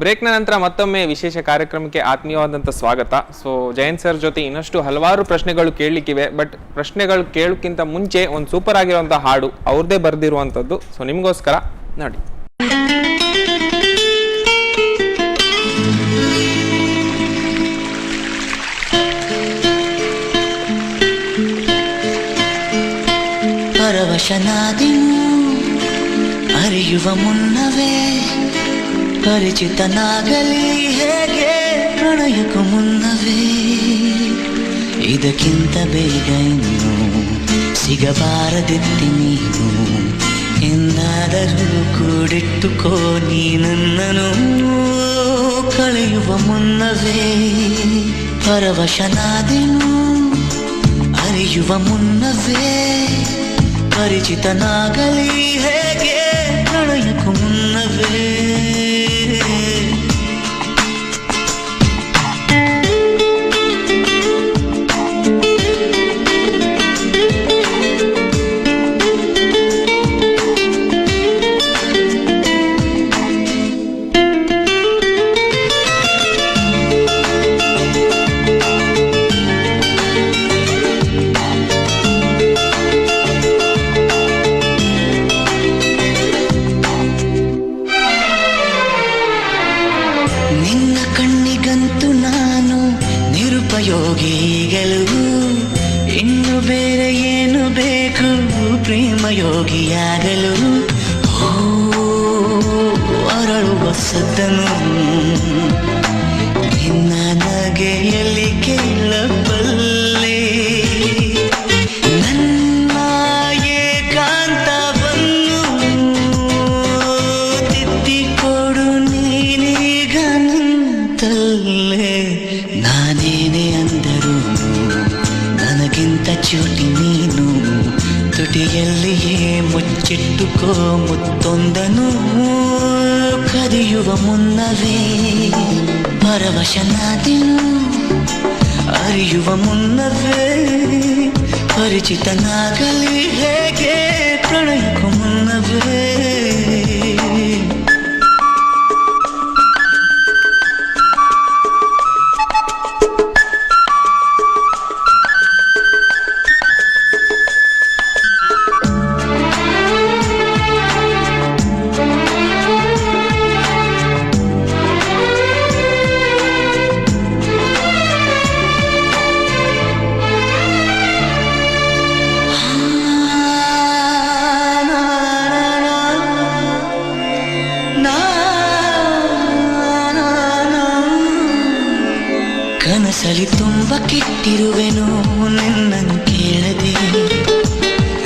ಬ್ರೇಕ್ನ ನಂತರ ಮತ್ತೊಮ್ಮೆ ವಿಶೇಷ ಕಾರ್ಯಕ್ರಮಕ್ಕೆ ಆತ್ಮೀಯವಾದಂಥ ಸ್ವಾಗತ. ಸೊ ಜಯಂತ್ ಸರ್ ಜೊತೆ ಇನ್ನಷ್ಟು ಹಲವಾರು ಪ್ರಶ್ನೆಗಳು ಕೇಳಲಿಕ್ಕಿವೆ. ಬಟ್ ಪ್ರಶ್ನೆಗಳು ಕೇಳೋಕ್ಕಿಂತ ಮುಂಚೆ ಒಂದು ಸೂಪರ್ ಆಗಿರುವಂಥ ಹಾಡು ಅವ್ರದ್ದೇ ಬರೆದಿರುವಂಥದ್ದು. ಸೊ ನಿಮಗೋಸ್ಕರ ನೋಡಿ. ಪರವಶನಾದಿನು ಅರಿಯುವ ಮುನ್ನವೇ ಪರಿಚಿತನಾಗಲಿ ಹೇಗೆ ಪ್ರಣಯಕ್ಕೂ ಮುನ್ನವೇ ಇದಕ್ಕಿಂತ ಬೇಗ ಇನ್ನು ಸಿಗಬಾರದಿತ್ತಿ ನೀನು ಎಂದಾದರೂ ಕೂಡಿಟ್ಟುಕೋ ನೀ ನನ್ನನು ಕಳೆಯುವ ಮುನ್ನವೇ ಪರವಶನಾದಿನು ಅರಿಯುವ ಮುನ್ನವೇ ಪರಿಚಿತನಾಗಲಿ ಹೇಗೆ ಪ್ರಣಯಕ್ಕೂ ಮುನ್ನವೇ ಯೋಗಿಗಳು ಇನ್ನು ಬೇರೆ ಏನು ಬೇಕು ಪ್ರೇಮಯೋಗಿಯಾಗಲು ಅರಳುವ ಸದ್ದನು ನಿನ್ನ ನಗೆಯಲ್ಲಿ ಕೇಳಬಲ್ಲೆ ನನ್ನ ಏಕಾಂತವನ್ನು ತಿದ್ದಿಕೊಡು ನೀನೀಗ ನಿಂತಲ್ಲೇ ನಾನೇನೆ ಅಂದರು ನನಗಿಂತ ಚೂಟಿ ನೀನು ತುಟಿಯಲ್ಲಿಯೇ ಮುಚ್ಚಿಟ್ಟುಕೋ ಮುತ್ತೊಂದನು ಕದಿಯುವ ಮುನ್ನವೇ ಪರವಶನಾದಿನು ಅರಿಯುವ ಮುನ್ನವೇ ಪರಿಚಿತನಾಗಲಿ ಹೇಗೆ ಪ್ರಣಯಕ್ಕೂ ಮುನ್ನವೇ ಕನಸಲಿ ತುಂಬ ಕೆಟ್ಟಿರುವೆನು ನಿನ್ನನ್ನು ಕೇಳದೆ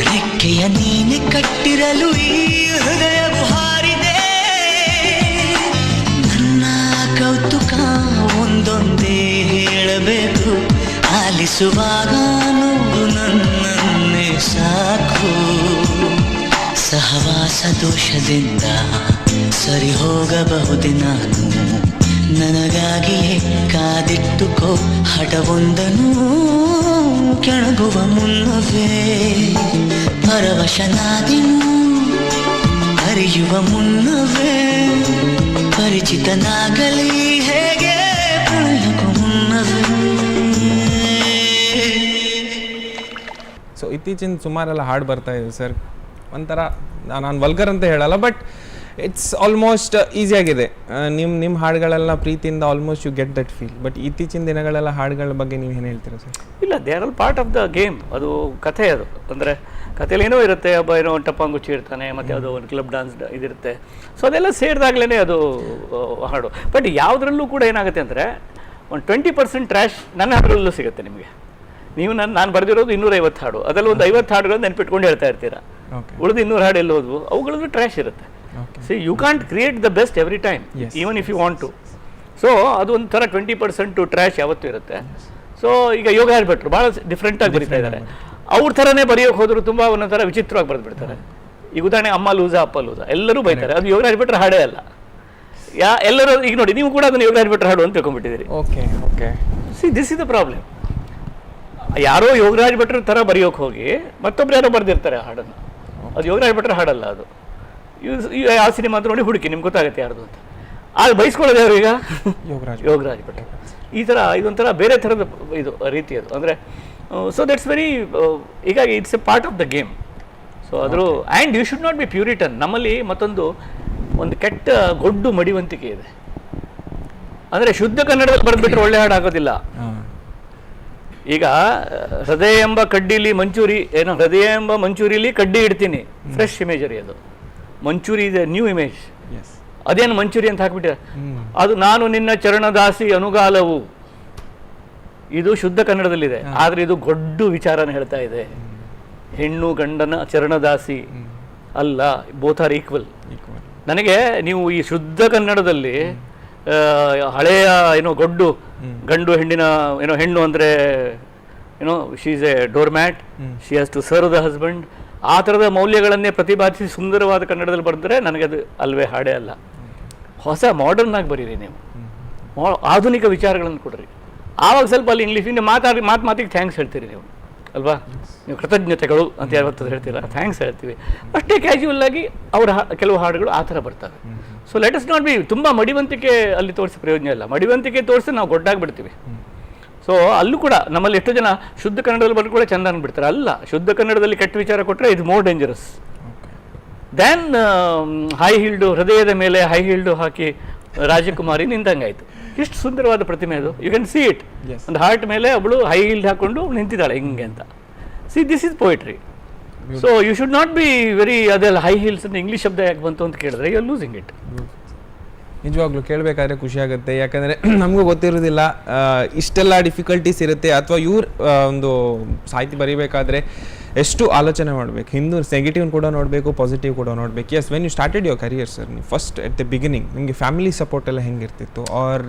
ರೆಕ್ಕೆಯ ನೀನೆ ಕಟ್ಟಿರಲು ಈ ಹೃದಯವು ಹಾರಿದೆ ನನ್ನ ಕೌತುಕ ಒಂದೊಂದೇ ಹೇಳಬೇಕು ಆಲಿಸುವಾಗ ನೋಡು ನನ್ನನ್ನೇ ಸಾಕು ಸಹವಾಸ ದೋಷದಿಂದ ಸರಿ ಹೋಗಬಹುದೇ ನಾನು ನನಗಾಗಿಯೇ ಕಾದಿಟ್ಟುಕೋ ಹಠವೊಂದನು ಕೆಣಗುವ ಮುನ್ನವೇ ಪರವಶನಾದಿನು ಅರಿಯುವ ಮುನ್ನವೇ ಪರಿಚಿತನಾಗಲಿ ಹೇಗೆ ಪ್ರಣಯಕ್ಕೂ ಮುನ್ನವೇ. ಸೊ ಇತ್ತೀಚಿನ ಸುಮಾರೆಲ್ಲ ಹಾಡು ಬರ್ತಾ ಇದೆ ಸರ್. ಒಂಥರ ನಾನು ವಲ್ಗರ್ ಅಂತ ಹೇಳಲ್ಲ, ಬಟ್ ಇಟ್ಸ್ ಆಲ್ಮೋಸ್ಟ್ ಈಸಿಯಾಗಿದೆ. ನಿಮ್ಮ ಹಾಡುಗಳೆಲ್ಲ ಪ್ರೀತಿಯಿಂದ almost you get that feel. But ಇತ್ತೀಚಿನ ದಿನಗಳೆಲ್ಲ ಹಾಡುಗಳ ಬಗ್ಗೆ ನೀವು ಏನು ಹೇಳ್ತೀರಾ ಸರ್? ಇಲ್ಲ, they are all part of the game. ಅದು ಕಥೆ, ಅದು ಅಂದರೆ ಕಥೆಯಲ್ಲಿ ಏನೋ ಇರುತ್ತೆ, ಒಬ್ಬ ಏನೋ ಒಂದು ಟಪಾಂಗುಚ್ಚಿ ಇರ್ತಾನೆ, ಮತ್ತು ಅದು ಒಂದು ಕ್ಲಬ್ ಡಾನ್ಸ್ ಇದಿರುತ್ತೆ. ಸೊ ಅದೆಲ್ಲ ಸೇರಿದಾಗಲೇ ಅದು ಹಾಡು. ಬಟ್ ಯಾವುದರಲ್ಲೂ ಕೂಡ ಏನಾಗುತ್ತೆ ಅಂದರೆ ಒಂದು 20% ಟ್ರ್ಯಾಶ್ ನನ್ನ ಹಾಡುಗಳಲ್ಲೂ ಸಿಗುತ್ತೆ ನಿಮಗೆ. ನೀವು ನಾನು ಬರೆದಿರೋದು 250 ಹಾಡು, ಅದರಲ್ಲಿ ಒಂದು 50 ಹಾಡುಗಳು ನೆನ್ಪಿಟ್ಕೊಂಡು ಹೇಳ್ತಾ ಇರ್ತೀರಾ. ಉಳಿದು 200 ಹಾಡು ಎಲ್ಲಿ ಹೋದ್ವು, ಅವುಗಳಲ್ಲೂ ಟ್ರ್ಯಾಶ್ ಇರುತ್ತೆ. So you can't create the best every time, even if you want to. So ಅದು ಒಂಥರ 20% ಟ್ರ್ಯಾಶ್ ಯಾವತ್ತೂ ಇರುತ್ತೆ. ಸೊ ಈಗ ಯೋಗರಾಜ್ ಭಟ್ರು ಭಾಳ ಡಿಫ್ರೆಂಟಾಗಿ ಬರೀತಾ ಇದ್ದಾರೆ. ಅವ್ರ ಥರನೇ ಬರೆಯೋಕೆ ಹೋದ್ರು ತುಂಬ ಒಂದೊಂಥರ ವಿಚಿತ್ರವಾಗಿ ಬರೆದು ಬಿಡ್ತಾರೆ. ಈಗ ಉದಾಹರಣೆ ಅಮ್ಮ ಲೂಸಾ ಅಪ್ಪ ಲೂಸಾ ಎಲ್ಲರೂ ಬೈತಾರೆ, ಅದು ಯೋಗರಾಜ್ ಭಟ್ರ ಹಾಡೇ ಅಲ್ಲ. ಎಲ್ಲರೂ ಈಗ ನೋಡಿ, ನೀವು ಕೂಡ ಅದನ್ನು ಯೋಗರಾಜ್ ಭಟ್ರ ಹಾಡು ಅಂತ ತಿಳ್ಕೊಂಡ್ಬಿಟ್ಟಿದ್ದೀರಿ. See this is the problem. ಯಾರೋ ಯೋಗರಾಜ್ ಭಟ್ರ ಥರ ಬರೆಯೋಕೆ ಹೋಗಿ ಮತ್ತೊಬ್ರು ಯಾರೋ ಬರೆದಿರ್ತಾರೆ ಹಾಡನ್ನು. ಅದು ಯೋಗರಾಜ್ ಭಟ್ರ ಹಾಡಲ್ಲ. ಅದು ಯಾವ ಸಿನಿಮಾ ಅಂತ ನೋಡಿ ಹುಡುಕಿ, ನಿಮ್ಗೆ ಗೊತ್ತಾಗುತ್ತೆ ಯಾರ್ದು ಅಂತ. ಆಗ ಬಯಸ್ಕೊಳ್ಳೋದು ಯಾರು ಈಗ? ಯೋಗರಾಜ್ ಯೋಗರಾಜ್ ಭಟ್. ಈ ಥರ ಇದೊಂಥರ ಬೇರೆ ಥರದ ಇದು ರೀತಿ ಅದು. ಅಂದರೆ ಸೊ ದಟ್ಸ್ ವೆರಿ, ಹೀಗಾಗಿ it's a part of the game. So ಅದ್ರ and you should not be puritan. ನಮ್ಮಲ್ಲಿ ಒಂದು ಕೆಟ್ಟ ಗೊಡ್ಡು ಮಡಿವಂತಿಕೆ ಇದೆ. ಅಂದರೆ ಶುದ್ಧ ಕನ್ನಡದಲ್ಲಿ ಬರೆದ್ಬಿಟ್ರೆ ಒಳ್ಳೆ ಹಾಡು ಆಗೋದಿಲ್ಲ. ಈಗ ಹೃದಯ ಎಂಬ ಕಡ್ಡಿಲಿ ಮಂಚೂರಿ ಏನೋ, ಹೃದಯ ಎಂಬ ಮಂಚೂರಿಲಿ ಕಡ್ಡಿ ಇಡ್ತೀನಿ, ಫ್ರೆಶ್ ಇಮೇಜರಿ ಅದು. ಮಂಚೂರಿ ಇದೆ ನ್ಯೂ ಇಮೇಜ್. ಅದೇನು ಮಂಚೂರಿ ಅಂತ ಹಾಕ್ಬಿಟ್ಟಿದೆ. ಅದು ನಾನು ನಿನ್ನ ಚರಣದಾಸಿ ಅನುಗಾಲವು, ಇದು ಶುದ್ಧ ಕನ್ನಡದಲ್ಲಿದೆ. ಆದ್ರೆ ಇದು ಗೊಡ್ಡು ವಿಚಾರನ ಹೇಳ್ತಾ ಇದೆ. ಹೆಣ್ಣು ಗಂಡನ ಚರಣದಾಸಿ ಅಲ್ಲ, ಬೋತ್ ಆರ್ ಈಕ್ವಲ್. ನನಗೆ ನೀವು ಈ ಶುದ್ಧ ಕನ್ನಡದಲ್ಲಿ ಹಳೆಯ ಏನೋ ಗೊಡ್ಡು ಗಂಡು ಹೆಣ್ಣಿನ ಏನೋ, ಹೆಣ್ಣು ಅಂದರೆ ಏನೋ she is a doormat, she has to serve the husband, ಆ ಥರದ ಮೌಲ್ಯಗಳನ್ನೇ ಪ್ರತಿಪಾದಿಸಿ ಸುಂದರವಾದ ಕನ್ನಡದಲ್ಲಿ ಬರೆದ್ರೆ ನನಗೆ ಅದು ಅಲ್ವೇ ಹಾಡೇ ಅಲ್ಲ. ಹೊಸ ಮಾಡರ್ನ್ ಆಗಿ ಬರೀರಿ ನೀವು, ಆಧುನಿಕ ವಿಚಾರಗಳನ್ನು ಕೊಡ್ರಿ. ಆವಾಗ ಸ್ವಲ್ಪ ಅಲ್ಲಿ ಇಂಗ್ಲೀಷಿಂದ ಮಾತಿಗೆ ಥ್ಯಾಂಕ್ಸ್ ಹೇಳ್ತೀರಿ ನೀವು ಅಲ್ವಾ? ನೀವು ಕೃತಜ್ಞತೆಗಳು ಅಂತ ಯಾವತ್ತದು ಹೇಳ್ತೀರ, ಥ್ಯಾಂಕ್ಸ್ ಹೇಳ್ತೀವಿ. ಅಷ್ಟೇ ಕ್ಯಾಶುವಲ್ ಆಗಿ ಅವರ ಕೆಲವು ಹಾಡುಗಳು ಆ ಥರ ಬರ್ತವೆ. So let us not be ತುಂಬ ಮಡಿವಂತಿಕೆ ಅಲ್ಲಿ ತೋರಿಸಿ ಪ್ರಯೋಜನ ಇಲ್ಲ. ಮಡಿವಂತಿಕೆ ತೋರಿಸಿ ನಾವು ಗೊಡ್ಡಾಗ್ಬಿಡ್ತೀವಿ. ಸೊ ಅಲ್ಲೂ ಕೂಡ ನಮ್ಮಲ್ಲಿ ಎಷ್ಟೋ ಜನ ಶುದ್ಧ ಕನ್ನಡದಲ್ಲಿ ಬರೆದು ಕೂಡ ಚಂದ ಅಂದ್ಬಿಡ್ತಾರೆ. ಅಲ್ಲ, ಶುದ್ಧ ಕನ್ನಡದಲ್ಲಿ ಕೆಟ್ಟ ವಿಚಾರ ಕೊಟ್ಟರೆ ಇದು ಮೋರ್ ಡೇಂಜರಸ್ ದ್ಯಾನ್ ಹೈ ಹೀಲ್ಡು, ಹೃದಯದ ಮೇಲೆ ಹೈ ಹೀಲ್ಡು ಹಾಕಿ ರಾಜಕುಮಾರಿ ನಿಂತಂಗಾಯ್ತು. ಎಷ್ಟು ಸುಂದರವಾದ ಪ್ರತಿಮೆ ಅದು. You can see it. ಒಂದು ಹಾರ್ಟ್ ಮೇಲೆ ಒಬ್ಬಳು ಹೈ ಹೀಲ್ಡ್ ಹಾಕೊಂಡು ನಿಂತಿದ್ದಾಳೆ ಹಿಂಗೆ ಅಂತ. See this is poetry. So you should not be very, ಅದೆಲ್ಲ ಹೈ ಹೀಲ್ಸ್ ಅಂತ ಇಂಗ್ಲೀಷ್ ಶಬ್ದ ಯಾಕೆ ಬಂತು ಅಂತ ಕೇಳಿದ್ರೆ ಯು ಆರ್ ಲೂಸಿಂಗ್ ಇಟ್. ನಿಜವಾಗ್ಲೂ ಕೇಳಬೇಕಾದ್ರೆ ಖುಷಿ ಆಗುತ್ತೆ. ಯಾಕಂದರೆ ನಮಗೂ ಗೊತ್ತಿರೋದಿಲ್ಲ ಇಷ್ಟೆಲ್ಲ ಡಿಫಿಕಲ್ಟೀಸ್ ಇರುತ್ತೆ. ಅಥವಾ ಇವ್ರು ಒಂದು ಸಾಹಿತ್ಯ ಬರೀಬೇಕಾದ್ರೆ ಎಷ್ಟು ಆಲೋಚನೆ ಮಾಡಬೇಕು. ಹಿಂದೂ ನೆಗೆಟಿವ್ ಕೂಡ ನೋಡಬೇಕು, ಪಾಸಿಟಿವ್ ಕೂಡ ನೋಡಬೇಕು. Yes, when you started your career sir, ನೀವು ಫಸ್ಟ್ ಎಟ್ ದ ಬಿಗಿನಿಂಗ್ ನಿಮಗೆ ಫ್ಯಾಮಿಲಿ ಸಪೋರ್ಟ್ ಎಲ್ಲ ಹೆಂಗಿರ್ತಿತ್ತು? Are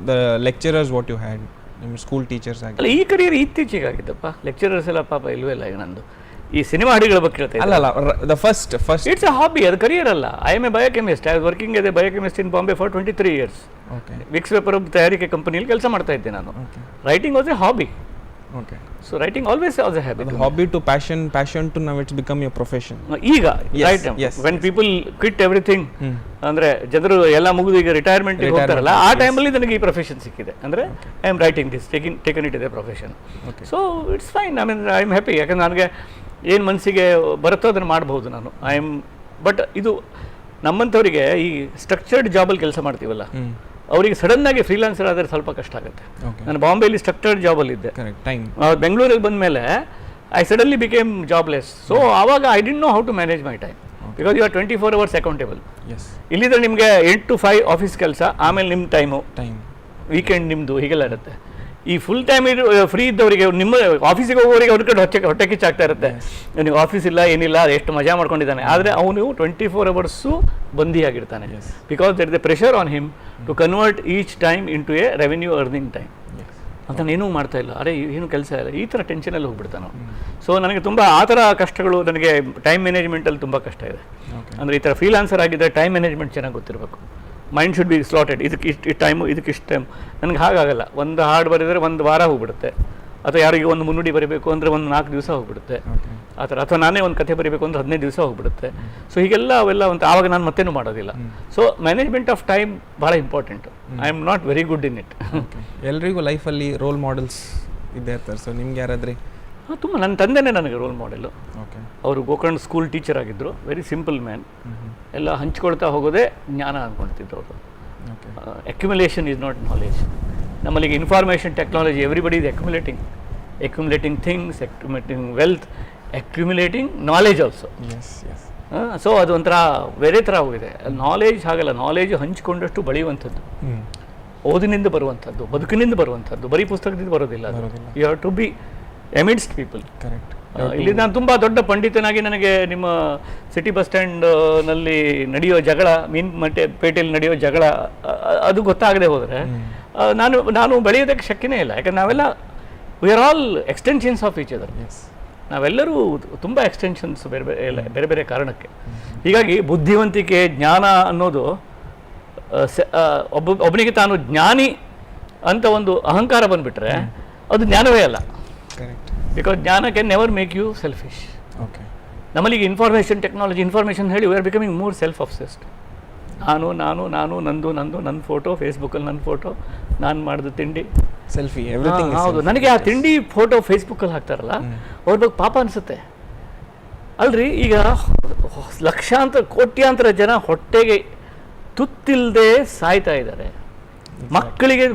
the lecturers what you had, ನಿಮ್ಮ ಸ್ಕೂಲ್ ಟೀಚರ್ಸ್ ಆಗಿ? ಅಲ್ಲ, ಈ ಕರಿಯರ್ ಇತ್ತೀಚೆಗೆ ಆಗಿದ್ದಪ್ಪ. ಲೆಕ್ಚರರ್ಸ್ ಎಲ್ಲ ಪಾಪ ಇಲ್ವೇ ಇಲ್ಲ. ಈಗ ನಂದು ಈ ಸಿನಿಮಾ ಹಾಡುಗಳ ಬಗ್ಗೆ ಹೇಳ್ತಾ ಅಲ್ಲ the first it's a hobby, ಅದು ಕರಿಯರ್ ಅಲ್ಲ. I am a biochemist. I was working as a biochemist in Bombay for 23 years. Vicks paper ತಯಾರಿಕೆ ಕಂಪನಿಯಲ್ಲಿ ಕೆಲಸ ಮಾಡ್ತಾ ಇದ್ದೆ ನಾನು. Writing was a hobby. Okay. So writing always was a habit. Hobby to passion, passion to now it's become your profession. ಈಗ right when people quit everything, ಅಂದ್ರೆ ಜನರು ಎಲ್ಲ ಮುಗಿದು ಈಗ ರಿಟೈರ್ಮೆಂಟ್ ಹೋಗ್ತಾರಲ್ಲ, ಆ ಟೈಮಲ್ಲಿ ನನಗೆ ಈ ಪ್ರೊಫೆಷನ್ ಸಿಕ್ಕಿದೆ. ಅಂದ್ರೆ I am writing this, taken it is A profession. So it's fine. I mean I am happy. ಯಾಕಂದ್ರೆ ನನಗೆ ಏನು ಮನಸ್ಸಿಗೆ ಬರುತ್ತೋ ಅದನ್ನು ಮಾಡ್ಬೋದು ನಾನು. ಐ ಆಮ್ ಬಟ್ ಇದು ನಮ್ಮಂಥವರಿಗೆ ಈ ಸ್ಟ್ರಕ್ಚರ್ಡ್ ಜಾಬಲ್ಲಿ ಕೆಲಸ ಮಾಡ್ತೀವಲ್ಲ, ಅವರಿಗೆ ಸಡನ್ನಾಗಿ ಫ್ರೀಲಾನ್ಸರ್ ಆದರೆ ಸ್ವಲ್ಪ ಕಷ್ಟ ಆಗುತ್ತೆ. ನಾನು ಬಾಂಬೆಯಲ್ಲಿ ಸ್ಟ್ರಕ್ಚರ್ಡ್ ಜಾಬಲ್ಲಿ ಇದ್ದೆ. ಬೆಂಗಳೂರಿಗೆ ಬಂದ ಮೇಲೆ I suddenly became jobless. So ಆವಾಗ I didn't know how to manage my time, because you are 24 hours accountable. ಇಲ್ಲಿದ್ರೆ ನಿಮಗೆ 8 to 5 ಆಫೀಸ್ ಕೆಲಸ, ಆಮೇಲೆ ನಿಮ್ಮ ಟೈಮು, ವೀಕೆಂಡ್ ನಿಮ್ಮದು, ಹೀಗೆಲ್ಲ ಇರುತ್ತೆ. ಈ ಫುಲ್ ಟೈಮ್ ಫ್ರೀ ಇದ್ದವರಿಗೆ, ನಿಮ್ಮ ಆಫೀಸಿಗೆ ಹೋಗೋರಿಗೆ ಅವ್ರ ಕಡೆ ಹೊಟ್ಟೆ ಕಿಚ್ಚಾಗ್ತಾ ಇರುತ್ತೆ. ನೀವು ಆಫೀಸ್ ಇಲ್ಲ, ಏನಿಲ್ಲ, ಎಷ್ಟು ಮಜಾ ಮಾಡ್ಕೊಂಡಿದ್ದಾನೆ. ಆದರೆ ಅವನು 24 hours ಬಂದಿಯಾಗಿರ್ತಾನೆ. Because that is the pressure on him to convert each time into a revenue earning time ಅಂತ. ಏನೂ ಮಾಡ್ತಾ ಇಲ್ಲ, ಅರೆ ಏನು ಕೆಲಸ ಇಲ್ಲ, ಈ ಥರ ಟೆನ್ಷನಲ್ಲಿ ಹೋಗ್ಬಿಡ್ತಾನೆ. ಸೊ ನನಗೆ ತುಂಬ ಆ ಥರ ಕಷ್ಟಗಳು, ನನಗೆ ಟೈಮ್ ಮ್ಯಾನೇಜ್ಮೆಂಟಲ್ಲಿ ತುಂಬ ಕಷ್ಟ ಇದೆ. ಅಂದರೆ ಈ ಥರ ಫ್ರೀಲಾನ್ಸರ್ ಆಗಿದ್ದರೆ ಟೈಮ್ ಮ್ಯಾನೇಜ್ಮೆಂಟ್ ಚೆನ್ನಾಗಿ ಗೊತ್ತಿರಬೇಕು. Mind should be slotted. ಇದಕ್ಕೆ ಇಷ್ಟು ಟೈಮು, ಇದಕ್ಕೆ ಇಷ್ಟು ಟೈಮ್. ನನಗೆ ಹಾಗಾಗಲ್ಲ. ಒಂದು ಹಾಡು ಬರೆದರೆ 1 ವಾರ ಹೋಗ್ಬಿಡುತ್ತೆ, ಅಥವಾ ಯಾರಿಗೆ ಒಂದು ಮುನ್ನುಡಿ ಬರೀಬೇಕು ಅಂದರೆ 4 ದಿವಸ ಹೋಗ್ಬಿಡುತ್ತೆ ಆ ಥರ. ಅಥವಾ ನಾನೇ ಒಂದು ಕಥೆ ಬರೀಬೇಕು ಅಂದರೆ 15 ದಿವಸ ಹೋಗ್ಬಿಡುತ್ತೆ. ಸೊ ಹೀಗೆಲ್ಲ ಅವೆಲ್ಲ ಆವಾಗ ನಾನು ಮತ್ತೇನು ಮಾಡೋದಿಲ್ಲ. ಸೊ ಮ್ಯಾನೇಜ್ಮೆಂಟ್ ಆಫ್ ಟೈಮ್ ಭಾಳ important. I am not very good in it. ಎಲ್ರಿಗೂ ಲೈಫಲ್ಲಿ ರೋಲ್ ಮಾಡೆಲ್ಸ್ ಇದ್ದೇ ಇರ್ತಾರೆ. ಸೊ ನಿಮ್ಗೆ ಯಾರಾದ್ರಿ? ತುಂಬ, ನನ್ನ ತಂದೆನೇ ನನಗೆ ರೋಲ್ ಮಾಡೆಲ್ಲು. ಅವರು ಗೋಕರ್ಣ ಸ್ಕೂಲ್ ಟೀಚರ್ ಆಗಿದ್ದರು. Very simple man. ಎಲ್ಲ ಹಂಚ್ಕೊಳ್ತಾ ಹೋಗೋದೇ ಜ್ಞಾನ ಅಂದ್ಕೊಳ್ತಿದ್ರು ಅವರು. Accumulation is not knowledge. ನಮ್ಮಲ್ಲಿಗೆ information technology, everybody is accumulating things, accumulating wealth, accumulating knowledge also. So ಅದು ಒಂಥರ ಬೇರೆ ಥರ ಹೋಗಿದೆ. ನಾಲೆಜ್ ಹಾಗಲ್ಲ. ನಾಲೆಜ್ ಹಂಚಿಕೊಂಡಷ್ಟು ಬೆಳೆಯುವಂಥದ್ದು, ಓದಿನಿಂದ ಬರುವಂಥದ್ದು, ಬದುಕಿನಿಂದ ಬರುವಂಥದ್ದು, ಬರೀ ಪುಸ್ತಕದಿಂದ ಬರೋದಿಲ್ಲ. You have to be amidst people. Correct. ಇಲ್ಲಿ ನಾನು ತುಂಬ ದೊಡ್ಡ ಪಂಡಿತನಾಗಿ ನನಗೆ ನಿಮ್ಮ ಸಿಟಿ ಬಸ್ ಸ್ಟ್ಯಾಂಡ್ನಲ್ಲಿ ನಡೆಯೋ ಜಗಳ, ಪೇಟೆಯಲ್ಲಿ ನಡೆಯೋ ಜಗಳ ಅದು ಗೊತ್ತಾಗದೆ ಹೋದರೆ ನಾನು ಬೆಳೆಯೋದಕ್ಕೆ ಶಕ್ಯನೇ ಇಲ್ಲ. ಯಾಕಂದ್ರೆ ನಾವೆಲ್ಲ we are all extensions of each other. ನಾವೆಲ್ಲರೂ ತುಂಬ ಎಕ್ಸ್ಟೆನ್ಷನ್ಸ್ ಬೇರೆ ಬೇರೆ ಕಾರಣಕ್ಕೆ. ಹೀಗಾಗಿ ಬುದ್ಧಿವಂತಿಕೆ, ಜ್ಞಾನ ಅನ್ನೋದು ಒಬ್ಬನಿಗೆ ತಾನು ಜ್ಞಾನಿ ಅಂತ ಒಂದು ಅಹಂಕಾರ ಬಂದುಬಿಟ್ರೆ ಅದು ಜ್ಞಾನವೇ ಅಲ್ಲ. ಬಿಕಾಸ್ ಜ್ಞಾನ can never make you selfish. ನಮ್ಮಲ್ಲಿಗೆ ಇನ್ಫಾರ್ಮೇಷನ್ ಟೆಕ್ನಾಲಜಿ, ಇನ್ಫಾರ್ಮೇಷನ್ ಹೇಳಿ we are becoming more self obsessed. ನನ್ನ ಫೋಟೋ ಫೇಸ್ಬುಕ್ಕಲ್ಲಿ, ನನ್ನ ಫೋಟೋ, ನಾನು ಮಾಡಿದ ತಿಂಡಿ, ಸೆಲ್ಫಿ, ಎವ್ರಿಥಿಂಗ್. ಹೌದು. ನನಗೆ ಆ ತಿಂಡಿ ಫೋಟೋ ಫೇಸ್ಬುಕ್ಕಲ್ಲಿ ಹಾಕ್ತಾರಲ್ಲ, ಅವ್ರ ಬಗ್ಗೆ ಪಾಪ ಅನಿಸುತ್ತೆ ಅಲ್ರಿ. ಈಗ ಲಕ್ಷಾಂತರ ಕೋಟ್ಯಾಂತರ ಜನ ಹೊಟ್ಟೆಗೆ ತುತ್ತಿಲ್ಲದೆ ಸಾಯ್ತಾ ಇದ್ದಾರೆ. ಮಕ್ಕಳಿಗೆ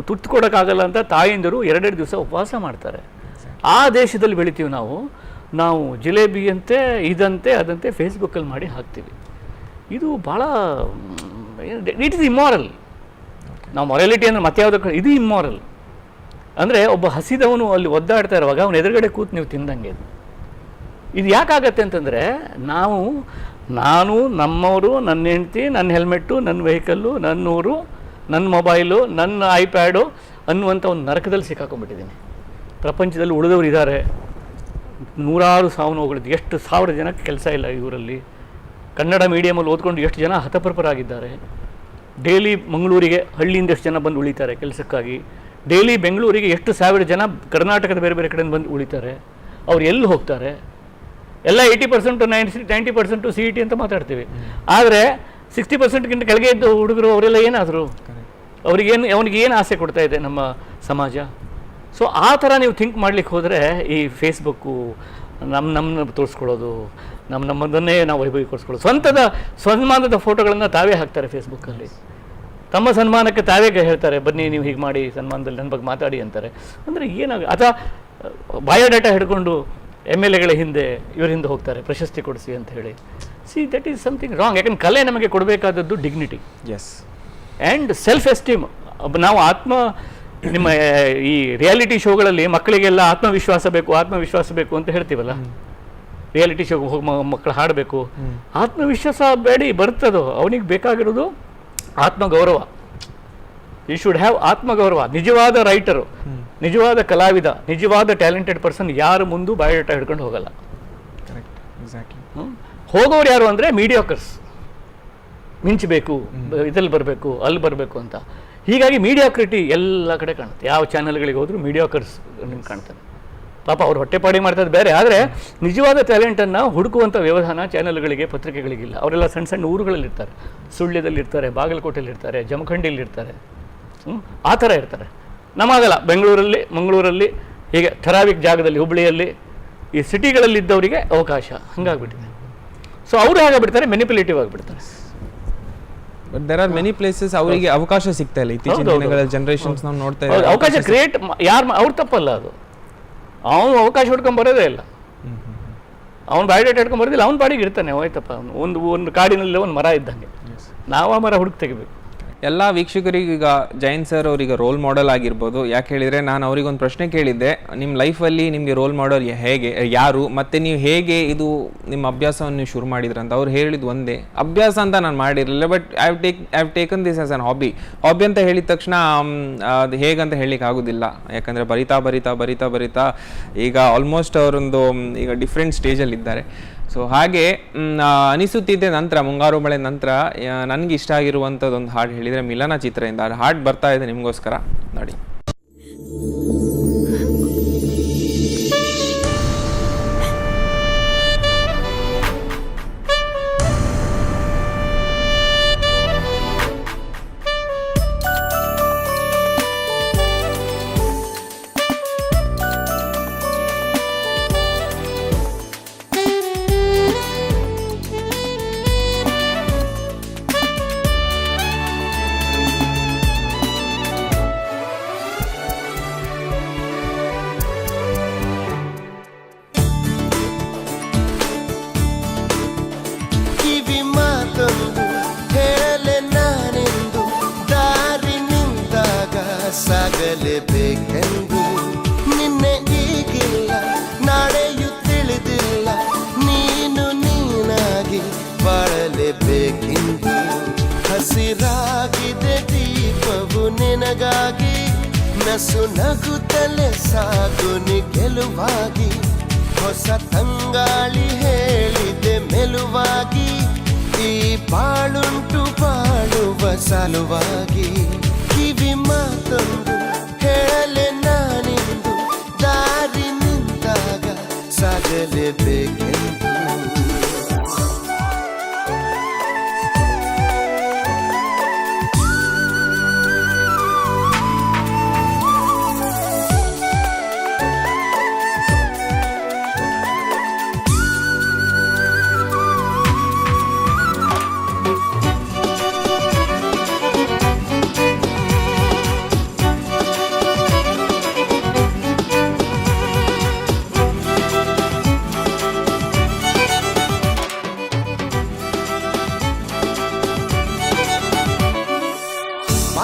ತುತ್ತು ಕೊಡೋಕ್ಕಾಗಲ್ಲ ಅಂತ ತಾಯಂದಿರು 2 ದಿವಸ ಉಪವಾಸ ಮಾಡ್ತಾರೆ. ಆ ದೇಶದಲ್ಲಿ ಬೆಳಿತೀವಿ ನಾವು ಜಿಲೇಬಿಯಂತೆ ಇದಂತೆ ಅದಂತೆ ಫೇಸ್ಬುಕ್ಕಲ್ಲಿ ಮಾಡಿ ಹಾಕ್ತೀವಿ. ಇದು ಭಾಳ ಇಟ್ ಇಸ್ ಇಮ್ಮಾರಲ್. ನಾವು ಮೊರಾಲಿಟಿ ಅಂದರೆ ಮತ್ತೆ ಯಾವುದಕ್ಕೆ, ಇದು ಇಮ್ಮಾರಲ್. ಅಂದರೆ ಒಬ್ಬ ಹಸಿದವನು ಅಲ್ಲಿ ಒದ್ದಾಡ್ತಾ ಇರುವಾಗ ಅವನ ಎದುರುಗಡೆ ಕೂತು ನೀವು ತಿಂದಂಗೆ. ಇದು ಯಾಕಾಗತ್ತೆ ಅಂತಂದರೆ ನಾನು ನಮ್ಮವರು, ನನ್ನ ಹೆಂಡತಿ, ನನ್ನ ಹೆಲ್ಮೆಟ್ಟು, ನನ್ನ ವೆಹಿಕಲ್ಲು, ನನ್ನ ಊರು, ನನ್ನ ಮೊಬೈಲು, ನನ್ನ ಐಪ್ಯಾಡು ಅನ್ನುವಂಥ ಒಂದು ನರಕದಲ್ಲಿ ಸಿಕ್ಕಾಕೊಂಡ್ಬಿಟ್ಟಿದ್ದೀನಿ. ಪ್ರಪಂಚದಲ್ಲಿ ಉಳಿದವರು ಇದ್ದಾರೆ, ನೂರಾರು ಸಾವು ನೋವುಗಳಿದ್ದು, ಎಷ್ಟು ಸಾವಿರ ಜನಕ್ಕೆ ಕೆಲಸ ಇಲ್ಲ ಇವರಲ್ಲಿ. ಕನ್ನಡ ಮೀಡಿಯಮಲ್ಲಿ ಓದ್ಕೊಂಡು ಎಷ್ಟು ಜನ ಹತಪ್ರಪರಾಗಿದ್ದಾರೆ. ಡೈಲಿ ಮಂಗಳೂರಿಗೆ ಹಳ್ಳಿಯಿಂದ ಎಷ್ಟು ಜನ ಬಂದು ಉಳಿತಾರೆ ಕೆಲಸಕ್ಕಾಗಿ. ಡೈಲಿ ಬೆಂಗಳೂರಿಗೆ ಎಷ್ಟು ಸಾವಿರ ಜನ ಕರ್ನಾಟಕದ ಬೇರೆ ಬೇರೆ ಕಡೆಯಿಂದ ಬಂದು ಉಳಿತಾರೆ. ಅವ್ರು ಎಲ್ಲಿ ಹೋಗ್ತಾರೆ? ಎಲ್ಲ 80% 90% CET ಅಂತ ಮಾತಾಡ್ತೀವಿ. ಆದರೆ 60%ಗಿಂತ ಕೆಳಗೆ ಇದ್ದು ಹುಡುಗರು ಅವರೆಲ್ಲ ಏನಾದರು? ಅವನಿಗೇನು ಆಸೆ ಕೊಡ್ತಾ ಇದೆ ನಮ್ಮ ಸಮಾಜ? ಸೊ ಆ ಥರ ನೀವು ಥಿಂಕ್ ಮಾಡ್ಲಿಕ್ಕೆ ಹೋದರೆ ಈ ಫೇಸ್ಬುಕ್ಕು ನಮ್ಮನ್ನು ತೋರಿಸ್ಕೊಳ್ಳೋದು, ನಮ್ಮದನ್ನೇ ನಾವು ವೈಭವೀಕರಿಸ್ಕೊಳ್ಳೋದು, ಸನ್ಮಾನದ ಫೋಟೋಗಳನ್ನು ತಾವೇ ಹಾಕ್ತಾರೆ ಫೇಸ್ಬುಕ್ಕಲ್ಲಿ. ತಮ್ಮ ಸನ್ಮಾನಕ್ಕೆ ತಾವೇ ಹೇಳ್ತಾರೆ, ಬನ್ನಿ ನೀವು ಹೀಗೆ ಮಾಡಿ ಸನ್ಮಾನದಲ್ಲಿ ನನ್ನ ಬಗ್ಗೆ ಮಾತಾಡಿ ಅಂತಾರೆ. ಅಂದರೆ ಅಥವಾ ಬಯೋಡಾಟಾ ಹಿಡ್ಕೊಂಡು MLAಗಳ ಹಿಂದೆ ಇವ್ರ ಹಿಂದೆ ಹೋಗ್ತಾರೆ, ಪ್ರಶಸ್ತಿ ಕೊಡಿಸಿ ಅಂತ ಹೇಳಿ. That is something wrong. ಯಾಕಂದ್ರೆ ಕಲೆ ನಮಗೆ ಕೊಡಬೇಕಾದದ್ದು dignity, yes, and self esteem. ನಾವು ನಿಮ್ಮ ಈ ರಿಯಾಲಿಟಿ ಶೋಗಳಲ್ಲಿ ಮಕ್ಕಳಿಗೆಲ್ಲ ಆತ್ಮವಿಶ್ವಾಸ ಬೇಕು ಅಂತ ಹೇಳ್ತೀವಲ್ಲ, ರಿಯಾಲಿಟಿ ಶೋ ಹೋಗಿ ಮಕ್ಕಳು ಹಾಡಬೇಕು. ಆತ್ಮವಿಶ್ವಾಸ ಬೇಡಿ ಬರ್ತದೋ, ಅವನಿಗೆ ಬೇಕಾಗಿರೋದು ಆತ್ಮಗೌರವ. ಯು ಶುಡ್ ಹ್ಯಾವ್ ಆತ್ಮಗೌರವ. ನಿಜವಾದ ರೈಟರು, ನಿಜವಾದ ಕಲಾವಿದ, ನಿಜವಾದ ಟ್ಯಾಲೆಂಟೆಡ್ ಪರ್ಸನ್ ಯಾರು ಮುಂದೂ ಬಯೋಡಾಟಾ ಹಿಡ್ಕೊಂಡು ಹೋಗಲ್ಲ. ಹೋಗೋರು ಯಾರು ಅಂದರೆ ಮೀಡಿಯಾಕರ್ಸ್. ಮಿಂಚಬೇಕು, ಇದಲ್ಲಿ ಬರಬೇಕು, ಅಲ್ಲಿ ಬರಬೇಕು ಅಂತ. ಹೀಗಾಗಿ ಮೀಡಿಯಾಕ್ರಿಟಿ ಎಲ್ಲ ಕಡೆ ಕಾಣುತ್ತೆ. ಯಾವ ಚಾನಲ್ಗಳಿಗೆ ಹೋದರೂ ಮೀಡಿಯಾಕರ್ಸ್ ನಿಮ್ಗೆ ಕಾಣ್ತಾನೆ. ಪಾಪ ಅವ್ರು ಹೊಟ್ಟೆಪಾಡಿ ಮಾಡ್ತದ್ದು ಬೇರೆ, ಆದರೆ ನಿಜವಾದ ಟ್ಯಾಲೆಂಟನ್ನು ಹುಡುಕುವಂಥ ವ್ಯವಧಾನ ಚಾನಲ್ಗಳಿಗೆ, ಪತ್ರಿಕೆಗಳಿಗಿಲ್ಲ. ಅವರೆಲ್ಲ ಸಣ್ಣ ಸಣ್ಣ ಊರುಗಳಲ್ಲಿರ್ತಾರೆ. ಸುಳ್ಯದಲ್ಲಿರ್ತಾರೆ, ಬಾಗಲಕೋಟೆಯಲ್ಲಿರ್ತಾರೆ, ಜಮಖಂಡಿಯಲ್ಲಿರ್ತಾರೆ, ಆ ಥರ ಇರ್ತಾರೆ. ನಮಗಲ್ಲ, ಬೆಂಗಳೂರಲ್ಲಿ, ಮಂಗಳೂರಲ್ಲಿ, ಹೀಗೆ ಥರಾವಿಕ್ ಜಾಗದಲ್ಲಿ, ಹುಬ್ಬಳ್ಳಿಯಲ್ಲಿ, ಈ ಸಿಟಿಗಳಲ್ಲಿದ್ದವರಿಗೆ ಅವಕಾಶ ಹಂಗಾಗ್ಬಿಟ್ಟಿದೆ. ಸೊ ಅವರು ಹೇಗಾಗ್ಬಿಡ್ತಾರೆ, ಮೆನಿಪ್ಯುಲೇಟಿವ್ ಆಗಿಬಿಡ್ತಾರೆ. But there are many places ಅವರಿಗೆ ಅವಕಾಶ ಸಿಗ್ತಾ ಇಲ್ಲ. ಇತ್ತೀಚಿನ ದಿನಗಳಲ್ಲಿ ಜನರೇಷನ್ಸ್ ನಾವು ನೋಡ್ತಾ ಇದ್ದೀವಿ. ಅವಕಾಶ ಕ್ರಿಯೇಟ್ ಅವ್ರು ತಪ್ಪಲ್ಲ, ಅದು ಅವನು ಅವಕಾಶ ಹಿಡ್ಕೊಂಡು ಬರೋದೇ ಇಲ್ಲ. ಅವ್ನು ಬಯೋಡಾಟಾ ಹಿಡ್ಕೊಂಡು ಬರೋದಿಲ್ಲ, ಅವ್ನ ಬಾಡಿಗೆ ಇರ್ತಾನೆ, ಹೋಯ್ತಪ್ಪ. ಒಂದು ಕಾಡಿನಲ್ಲಿ ಒಂದು ಮರ ಇದ್ದಂಗೆ, ನಾವು ಆ ಮರ ಹುಡುಕಿ ತೆಗಿಬೇಕು. ಎಲ್ಲ ವೀಕ್ಷಕರಿಗೆ ಈಗ ಜೈನ್ ಸರ್ ಅವ್ರಿಗೆ ರೋಲ್ ಮಾಡೆಲ್ ಆಗಿರ್ಬೋದು. ಯಾಕೆ ಹೇಳಿದರೆ, ನಾನು ಅವ್ರಿಗೊಂದು ಪ್ರಶ್ನೆ ಕೇಳಿದ್ದೆ, ನಿಮ್ಮ ಲೈಫಲ್ಲಿ ನಿಮಗೆ ರೋಲ್ ಮಾಡೆಲ್ ಯಾರು, ಮತ್ತು ನೀವು ಹೇಗೆ ಇದು ನಿಮ್ಮ ಅಭ್ಯಾಸವನ್ನು ನೀವು ಶುರು ಮಾಡಿದ್ರಂತ. ಅವ್ರು ಹೇಳಿದ್ದು ಒಂದೇ, ಅಭ್ಯಾಸ ಅಂತ ನಾನು ಮಾಡಿರಲಿಲ್ಲ, but I have taken this as an hobby ಅಂತ ಹೇಳಿದ ತಕ್ಷಣ ಅದು ಹೇಗಂತ ಹೇಳಲಿಕ್ಕೆ ಆಗೋದಿಲ್ಲ. ಯಾಕಂದರೆ ಬರಿತಾ ಈಗ ಆಲ್ಮೋಸ್ಟ್ ಅವರೊಂದು ಈಗ ಡಿಫ್ರೆಂಟ್ ಸ್ಟೇಜಲ್ಲಿದ್ದಾರೆ. ಸೊ ಹಾಗೆ ಅನಿಸುತ್ತಿದ್ದೆ. ನಂತರ ಮುಂಗಾರು ಮಳೆ ನಂತರ ನನಗೆ ಇಷ್ಟ ಆಗಿರುವಂಥದ್ದೊಂದು ಹಾಡು ಹೇಳಿದರೆ ಮಿಲನ ಚಿತ್ರದಿಂದ ಹಾಡು ಬರ್ತಾ ಇದೆ ನಿಮಗೋಸ್ಕರ, ನೋಡಿ. ಸಾಗಲೇಬೇಕೆಂದು ನಿನ್ನೆ ಈಗಿಲ್ಲ, ನಾಳೆಯೂ ತಿಳಿದಿಲ್ಲ, ನೀನು ನೀನಾಗಿ ಬಾಳಲೇಬೇಕೆಂದು. ಹಸಿರಾಗಿದೆ ದೀಪವು ನಿನಗಾಗಿ, ನಸು ನಗುತ್ತಲೇ ಸಾಗು ನಿ ಗೆಲುವಾಗಿ. ಹೊಸ ತಂಗಾಳಿ ಹೇಳಿದೆ ಮೆಲುವಾಗಿ, ಈ ಬಾಳುಂಟು ಬಾಳುವ ಸಲುವಾಗಿ. ಕಿವಿ ಮಾತೊಂದು ಹೇಳಲೆ ನಾನಿಂದು, ದಾರಿ ನಿಂತಾಗ ಸಾಗಲೇಬೇಕೆಂದು.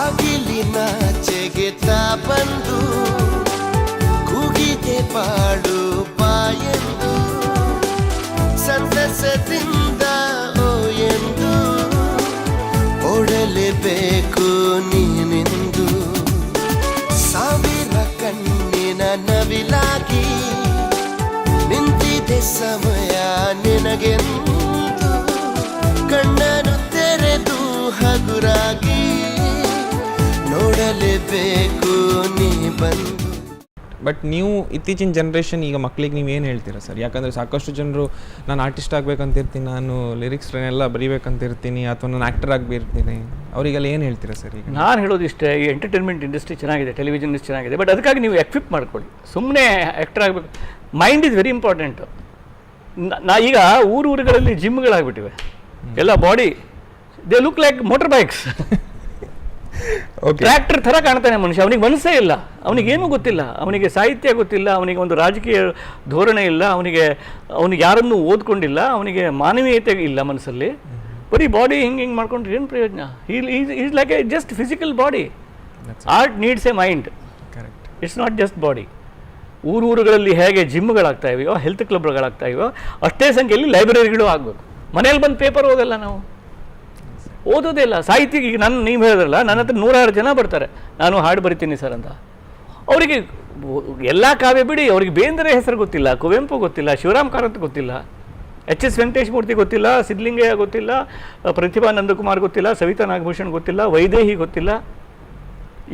ಬಾಗಿಲಿನಾಚೆಗೆ ತಾ ಬಂದು ಕೂಗಿದೆ ಬಾಳು ಬಾಯೆಂದು ಸಂತಸದಿಂದ ಓ ಎಂದು ಓಡಲೇಬೇಕು ನೀನೆಂದು ಸಾವಿರ ಕಣ್ಣಿನ ನವಿಲಾಗಿ ನಿಂತಿದೆ ಸಮಯ ನಿನಗೆಂದು ಕಣ್ಣನು ತೆರೆದು ಹಗುರಾಗಿ ನೋಡಲೇಬೇಕು ನೀ ಬಂದು. ಬಟ್ ನೀವು ಇತ್ತೀಚಿನ ಜನ್ರೇಷನ್ ಈಗ ಮಕ್ಳಿಗೆ ನೀವು ಏನು ಹೇಳ್ತೀರಾ ಸರ್? ಯಾಕಂದರೆ ಸಾಕಷ್ಟು ಜನರು ನಾನು ಆರ್ಟಿಸ್ಟ್ ಆಗಬೇಕಂತಿರ್ತೀನಿ, ನಾನು ಲಿರಿಕ್ಸ್ನೆಲ್ಲ ಬರೀಬೇಕಂತಿರ್ತೀನಿ, ಅಥವಾ ನಾನು ಆ್ಯಕ್ಟರ್ ಆಗಿರ್ತೀನಿ, ಅವರಿಗೆಲ್ಲ ಏನು ಹೇಳ್ತೀರಾ ಸರ್? ಈಗ ನಾನು ಹೇಳೋದು ಇಷ್ಟೇ, ಈ ಎಂಟರ್ಟೈನ್ಮೆಂಟ್ ಇಂಡಸ್ಟ್ರಿ ಚೆನ್ನಾಗಿದೆ, ಟೆಲಿವಿಷನ್ ಇಂಡಸ್ಟ್ರಿ ಚೆನ್ನಾಗಿದೆ, ಬಟ್ ಅದಕ್ಕಾಗಿ ನೀವು ಎಕ್ವಿಪ್ ಮಾಡ್ಕೊಳ್ಳಿ. ಸುಮ್ಮನೆ ಆ್ಯಕ್ಟರ್ ಆಗಬೇಕು, ಮೈಂಡ್ ಇಸ್ ವೆರಿ ಇಂಪಾರ್ಟೆಂಟು. ಈಗ ಊರುಗಳಲ್ಲಿ ಜಿಮ್ಗಳಾಗ್ಬಿಟ್ಟಿವೆ, ಎಲ್ಲ body they look like motor bikes. Tractor ಥರ ಕಾಣ್ತಾನೆ ಮನುಷ್ಯ, ಅವನಿಗೆ ಮನಸ್ಸೇ ಇಲ್ಲ, ಅವನಿಗೇನೂ ಗೊತ್ತಿಲ್ಲ, ಅವನಿಗೆ ಸಾಹಿತ್ಯ ಗೊತ್ತಿಲ್ಲ, ಅವನಿಗೆ ಒಂದು ರಾಜಕೀಯ ಧೋರಣೆ ಇಲ್ಲ, ಅವನಿಗೆ ಯಾರನ್ನೂ ಓದ್ಕೊಂಡಿಲ್ಲ, ಅವನಿಗೆ ಮಾನವೀಯತೆ ಇಲ್ಲ ಮನಸ್ಸಲ್ಲಿ. ಬರೀ ಬಾಡಿ ಹಿಂಗೆ ಮಾಡ್ಕೊಂಡ್ರೆ ಏನು ಪ್ರಯೋಜನ? Is like A just physical body. Art needs A mind, it's not just body. ಊರುಗಳಲ್ಲಿ ಹೇಗೆ ಜಿಮ್ಗಳಾಗ್ತಾ ಇವೆಯೋ, ಹೆಲ್ತ್ ಕ್ಲಬ್ಗಳಾಗ್ತಾ ಇವೆಯೋ, ಅಷ್ಟೇ ಸಂಖ್ಯೆಯಲ್ಲಿ ಲೈಬ್ರರಿಗಳು ಆಗಬೇಕು. ಮನೇಲಿ ಬಂದು ಪೇಪರ್ ಓದಲ್ಲ, ನಾವು ಓದೋದೇ ಇಲ್ಲ. ಸಾಹಿತ್ಯಕ್ಕೆ ಈಗ ನೀವು ಹೇಳಿದ್ರಲ್ಲ, ನನ್ನ ಹತ್ರ 106 ಜನ ಬರ್ತಾರೆ, ನಾನು ಹಾಡು ಬರಿತೀನಿ ಸರ್ ಅಂತ. ಅವರಿಗೆ ಎಲ್ಲ ಕಾವ್ಯ ಬಿಡಿ, ಅವ್ರಿಗೆ ಬೇಂದ್ರೆ ಹೆಸರು ಗೊತ್ತಿಲ್ಲ, ಕುವೆಂಪು ಗೊತ್ತಿಲ್ಲ, ಶಿವರಾಮ್ ಕಾರಂತ್ ಗೊತ್ತಿಲ್ಲ, ಎಚ್.ಎಸ್. ವೆಂಕಟೇಶ್ ಮೂರ್ತಿ ಗೊತ್ತಿಲ್ಲ, ಸಿದ್ಧಲಿಂಗಯ್ಯ ಗೊತ್ತಿಲ್ಲ, ಪ್ರತಿಭಾ ನಂದಕುಮಾರ್ ಗೊತ್ತಿಲ್ಲ, ಸವಿತಾ ನಾಗಭೂಷಣ್ ಗೊತ್ತಿಲ್ಲ, ವೈದೇಹಿ ಗೊತ್ತಿಲ್ಲ.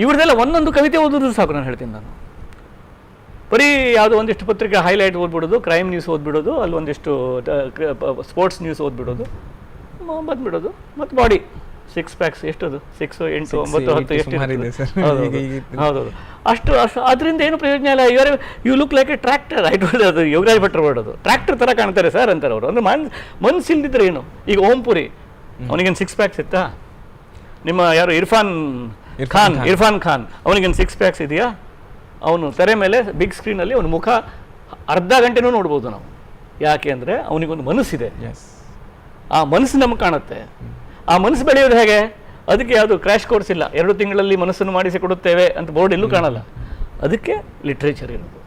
ಇವ್ರದ್ದೆಲ್ಲ ಒಂದೊಂದು ಕವಿತೆ ಓದೋದು ಸಾಕು. ನಾನು ಹೇಳ್ತೀನಿ, ನಾನು ಬರೀ ಯಾವುದೋ ಒಂದಿಷ್ಟು ಪತ್ರಿಕೆ ಹೈಲೈಟ್ ಓದ್ಬಿಡೋದು, ಕ್ರೈಮ್ ನ್ಯೂಸ್ ಓದ್ಬಿಡೋದು, ಅಲ್ಲಿ ಒಂದಿಷ್ಟು ಸ್ಪೋರ್ಟ್ಸ್ ನ್ಯೂಸ್ ಓದ್ಬಿಡೋದು, ಬಂದ್ಬಿಡೋದು. ಮತ್ತು ಬಾಡಿ 6 ಪ್ಯಾಕ್ಸ್ ಎಷ್ಟದು, 6, 8, 9, 10 ಎಷ್ಟು? ಹೌದು. ಅಷ್ಟು ಅದರಿಂದ ಏನು ಪ್ರಯೋಜನ ಇಲ್ಲ. You look like a tractor. ಅದು ಯೋಗರಾಜ್ ಭಟ್ರು ಹೊರಡೋದು, ಟ್ರ್ಯಾಕ್ಟರ್ ಥರ ಕಾಣ್ತಾರೆ ಸರ್ ಅಂತಾರೆ ಅವರು. ಅಂದರೆ ಮನ್ಸು ಇಲ್ದಿದ್ರೆ ಏನು? ಈಗ ಓಂಪುರಿ, ಅವನಿಗೇನು 6 ಪ್ಯಾಕ್ಸ್ ಇತ್ತಾ? ನಿಮ್ಮ ಯಾರು ಇರ್ಫಾನ್ ಖಾನ್ ಅವನಿಗೇನು 6 ಪ್ಯಾಕ್ಸ್ ಇದೆಯಾ? ಅವನು ತೆರೆ ಮೇಲೆ ಬಿಗ್ ಸ್ಕ್ರೀನಲ್ಲಿ ಅವನ ಮುಖ ಅರ್ಧ ಗಂಟೆನೂ ನೋಡ್ಬೋದು ನಾವು. ಯಾಕೆ ಅಂದರೆ ಅವನಿಗೊಂದು ಮನಸ್ಸಿದೆ, ಆ ಮನಸ್ಸು ನಮಗೆ ಕಾಣುತ್ತೆ. ಆ ಮನಸ್ಸು ಬೆಳೆಯೋದು ಹೇಗೆ? ಅದಕ್ಕೆ ಯಾವುದು ಕ್ರ್ಯಾಶ್ ಕೋರ್ಸ್ ಇಲ್ಲ, 2 ತಿಂಗಳಲ್ಲಿ ಮನಸ್ಸನ್ನು ಮಾಡಿಸಿಕೊಡುತ್ತೇವೆ ಅಂತ ಬೋರ್ಡ್ ಎಲ್ಲೂ ಕಾಣಲ್ಲ. ಅದಕ್ಕೆ ಲಿಟ್ರೇಚರ್ ಇರೋದು,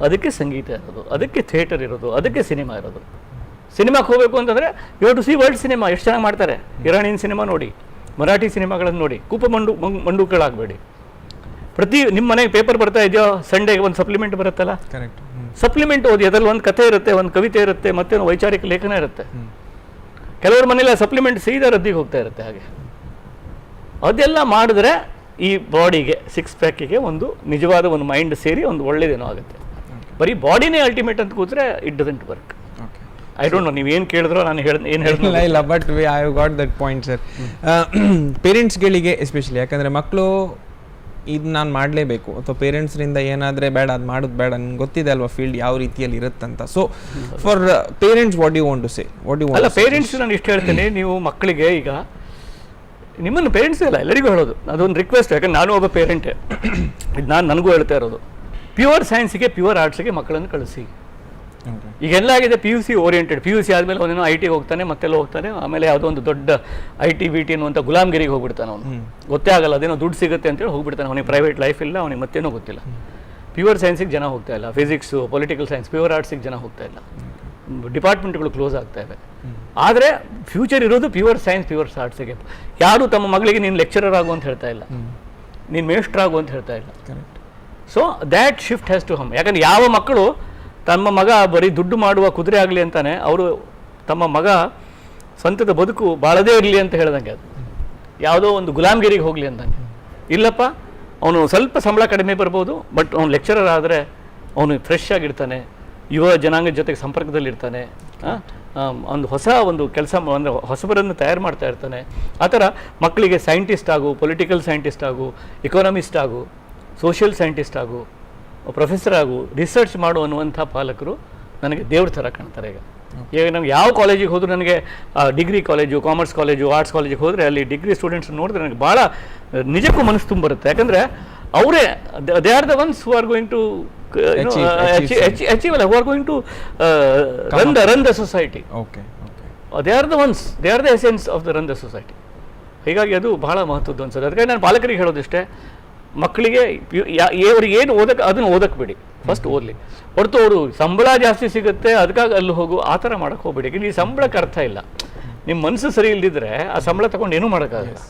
ಅದಕ್ಕೆ ಸಂಗೀತ ಇರೋದು, ಅದಕ್ಕೆ ಥಿಯೇಟರ್ ಇರೋದು, ಅದಕ್ಕೆ ಸಿನಿಮಾ ಇರೋದು. ಸಿನಿಮಾಕ್ಕೆ ಹೋಗಬೇಕು ಅಂತಂದರೆ you to see world cinema. ಎಷ್ಟು ಚೆನ್ನಾಗಿ ಮಾಡ್ತಾರೆ. ಇರಾನಿಯನ್ ಸಿನಿಮಾ ನೋಡಿ, ಮರಾಠಿ ಸಿನಿಮಾಗಳನ್ನು ನೋಡಿ, ಮಂಡೂಕಗಳಾಗಬೇಡಿ. ನಿಮ್ಮ ಮನೆಗೆ ಪೇಪರ್ ಬರ್ತಾ ಇದೆಯೋ, ಸಂಡೇಗೆ ಒಂದು ಸಪ್ಲಿಮೆಂಟ್ ಬರುತ್ತಲ್ಲ, ಸಪ್ಲಿಮೆಂಟ್ ಓದಿ. ಅದರಲ್ಲಿ ಒಂದು ಕಥೆ ಇರುತ್ತೆ, ಒಂದು ಕವಿತೆ ಇರುತ್ತೆ, ಮತ್ತೇನು ವೈಚಾರಿಕ ಲೇಖನ ಇರುತ್ತೆ. ಕೆಲವ್ರ ಮನೇಲಿ ಸಪ್ಲಿಮೆಂಟ್ ಸೀದಾ ರದ್ದಿಗೆ ಹೋಗ್ತಾ ಇರುತ್ತೆ. ಹಾಗೆ ಅದೆಲ್ಲ ಮಾಡಿದ್ರೆ ಈ ಬಾಡಿಗೆ 6 ಪ್ಯಾಕಿಗೆ ಒಂದು ನಿಜವಾದ ಒಂದು ಮೈಂಡ್ ಸೇರಿ ಒಂದು ಒಳ್ಳೇದೇನೋ ಆಗುತ್ತೆ. ಬರೀ ಬಾಡಿನೇ ಅಲ್ಟಿಮೇಟ್ ಅಂತ ಕೂತ್ರೆ it doesn't work. I don't know, ನೀವೇನು ಕೇಳಿದ್ರೋ ನಾನು ಏನು ಹೇಳಿಲ್ಲ. ಇಲ್ಲ, but I have got that point sir. ಪೇರೆಂಟ್ಸ್ಗಳಿಗೆ ಎಸ್ಪೆಷಲಿ, ಯಾಕಂದರೆ ಮಕ್ಕಳು ಇದು ನಾನು ಮಾಡಲೇಬೇಕು, ಅಥವಾ ಪೇರೆಂಟ್ಸ್ರಿಂದ ಏನಾದರೆ ಬೇಡ ಅದು ಮಾಡೋದು ಬೇಡ, ನನಗೆ ಗೊತ್ತಿದೆ ಅಲ್ವಾ ಫೀಲ್ಡ್ ಯಾವ ರೀತಿಯಲ್ಲಿ ಇರುತ್ತಂತ. So for parents what you want to say? ಅಲ್ಲ, ಪೇರೆಂಟ್ಸ್ ನಾನು ಇಷ್ಟು ಹೇಳ್ತೇನೆ, ನೀವು ಮಕ್ಕಳಿಗೆ ಈಗ ನಿಮ್ಮನ್ನು ಪೇರೆಂಟ್ಸ್ ಅಲ್ಲ ಎಲ್ಲರಿಗೂ ಹೇಳೋದು, ಅದೊಂದು ರಿಕ್ವೆಸ್ಟ್. ಯಾಕಂದ್ರೆ ನಾನು ಒಬ್ಬ ಪೇರೆಂಟೇ, ಇದು ನನಗೂ ಹೇಳ್ತಾ ಇರೋದು, ಪ್ಯೂರ್ ಸೈನ್ಸಿಗೆ ಪ್ಯೂರ್ ಆರ್ಟ್ಸಿಗೆ ಮಕ್ಕಳನ್ನು ಕಳಿಸಿ. ಈಗ ಎಲ್ಲ ಆಗಿದೆ PUC ಓರಿಯೆಂಟೆಡ್. PUC ಆದಮೇಲೆ ಅವನೇನೋ IT ಹೋಗ್ತಾನೆ, ಮತ್ತೆಲ್ಲ ಹೋಗ್ತಾನೆ, ಆಮೇಲೆ ಯಾವುದೋ ಒಂದು ದೊಡ್ಡ IT ಅನ್ನುವಂಥ ಗುಲಾಮ್ಗಿರಿಗೆ ಹೋಗ್ಬಿಡ್ತಾನೆ. ಅವನು ಗೊತ್ತೇ ಆಗಲ್ಲ, ಅದೇನೋ ದುಡ್ಡು ಸಿಗುತ್ತೆ ಅಂತೇಳಿ ಹೋಗ್ಬಿಡ್ತಾನೆ. ಅವನಿಗೆ ಪ್ರೈವೇಟ್ ಲೈಫ್ ಇಲ್ಲ, ಅವನಿಗೆ ಮತ್ತೇನೋ ಗೊತ್ತಿಲ್ಲ. ಪ್ಯೂರ್ ಸೈನ್ಸಿಗೆ ಜನ ಹೋಗ್ತಾ ಇಲ್ಲ, ಫಿಸಿಕ್ಸು, ಪೊಲಿಟಿಕಲ್ ಸೈನ್ಸ್, ಪ್ಯೂರ್ ಆರ್ಟ್ಸಿಗೆ ಜನ ಹೋಗ್ತಾ ಇಲ್ಲ. ಡಿಪಾರ್ಟ್ಮೆಂಟ್ಗಳು ಕ್ಲೋಸ್ ಆಗ್ತಾ ಇವೆ. ಆದರೆ ಫ್ಯೂಚರ್ ಇರೋದು ಪ್ಯೂರ್ ಸೈನ್ಸ್, ಪ್ಯೂರ್ ಆರ್ಟ್ಸಿಗೆ. ಯಾರು ತಮ್ಮ ಮಗಳಿಗೆ ನೀನು ಲೆಕ್ಚರರ್ ಆಗು ಅಂತ ಹೇಳ್ತಾ ಇಲ್ಲ, ನೀನು ಮೇಸ್ಟ್ರ್ ಆಗು ಅಂತ ಹೇಳ್ತಾ ಇಲ್ಲ. So that shift has to hmm. ಯಾಕಂದ್ರೆ ಯಾವ ಮಕ್ಕಳು ತಮ್ಮ ಮಗ ಬರೀ ದುಡ್ಡು ಮಾಡುವ ಕುದುರೆ ಆಗಲಿ ಅಂತಾನೆ, ಅವರು ತಮ್ಮ ಮಗ ಸ್ವಂತದ ಬದುಕು ಬಾಳದೇ ಇರಲಿ ಅಂತ ಹೇಳ್ದಂಗೆ, ಅದು ಯಾವುದೋ ಒಂದು ಗುಲಾಮ್ಗಿರಿಗೆ ಹೋಗಲಿ ಅಂದಂಗೆ. ಇಲ್ಲಪ್ಪ, ಅವನು ಸ್ವಲ್ಪ ಸಂಬಳ ಕಡಿಮೆ ಬರ್ಬೋದು, ಬಟ್ ಅವ್ನು ಲೆಕ್ಚರರ್ ಆದರೆ ಅವನು ಫ್ರೆಶ್ ಆಗಿರ್ತಾನೆ, ಯುವ ಜನಾಂಗದ ಜೊತೆಗೆ ಸಂಪರ್ಕದಲ್ಲಿರ್ತಾನೆ, ಒಂದು ಒಂದು ಕೆಲಸ ಅಂದರೆ ಹೊಸಬರನ್ನು ತಯಾರು ಮಾಡ್ತಾ ಇರ್ತಾನೆ. ಆ ಥರ ಮಕ್ಕಳಿಗೆ ಸೈಂಟಿಸ್ಟ್ ಆಗು, ಪೊಲಿಟಿಕಲ್ ಸೈಂಟಿಸ್ಟ್ ಆಗು, ಎಕಾನಮಿಸ್ಟ್ ಆಗು, ಸೋಷಿಯಲ್ ಸೈಂಟಿಸ್ಟ್ ಆಗು, ಪ್ರೊಫೆಸರ್ ಆಗು, ರಿಸರ್ಚ್ ಮಾಡು ಅನ್ನುವಂಥ ಪಾಲಕರು ನನಗೆ ದೇವ್ರ ಥರ ಕಾಣ್ತಾರೆ. ಈಗ ನಮ್ಗೆ ಯಾವ ಕಾಲೇಜಿಗೆ ಹೋದರೂ, ನನಗೆ degree college, commerce college, arts ಕಾಲೇಜಿಗೆ ಹೋದರೆ ಅಲ್ಲಿ ಡಿಗ್ರಿ ಸ್ಟೂಡೆಂಟ್ಸ್ ನೋಡಿದ್ರೆ ನನಗೆ ಭಾಳ ನಿಜಕ್ಕೂ ಮನಸ್ಸು ತುಂಬ ಬರುತ್ತೆ. ಯಾಕಂದರೆ ಅವರೇ they are the ones who are going to achieve, who are going to run the society. They are the ones, they are the essence of the run the society. ಹೀಗಾಗಿ ಅದು ಬಹಳ ಮಹತ್ವದ್ದು ಅನ್ಸುತ್ತೆ. ಅದಕ್ಕೆ ನಾನು ಪಾಲಕರಿಗೆ ಹೇಳೋದಿಷ್ಟೇ, ಮಕ್ಕಳಿಗೆ ಅವ್ರಿಗೆ ಏನು ಓದಕ್ಕೆ ಅದನ್ನು ಓದಕ್ಕೆ ಬಿಡಿ, ಫಸ್ಟ್ ಓದಲಿ. ಹೊರತು ಅವರು ಸಂಬಳ ಜಾಸ್ತಿ ಸಿಗುತ್ತೆ ಅದಕ್ಕಾಗಿ ಅಲ್ಲಿ ಹೋಗು ಆ ಥರ ಮಾಡೋಕ್ಕೆ ಹೋಗ್ಬೇಡಿ. ಯಾಕಂದ್ರೆ ಈ ಸಂಬಳಕ್ಕೆ ಅರ್ಥ ಇಲ್ಲ. ನಿಮ್ಮ ಮನಸ್ಸು ಸರಿ ಇಲ್ದಿದ್ರೆ ಆ ಸಂಬಳ ತಗೊಂಡು ಏನೂ ಮಾಡೋಕ್ಕಾಗಲ್ಲ.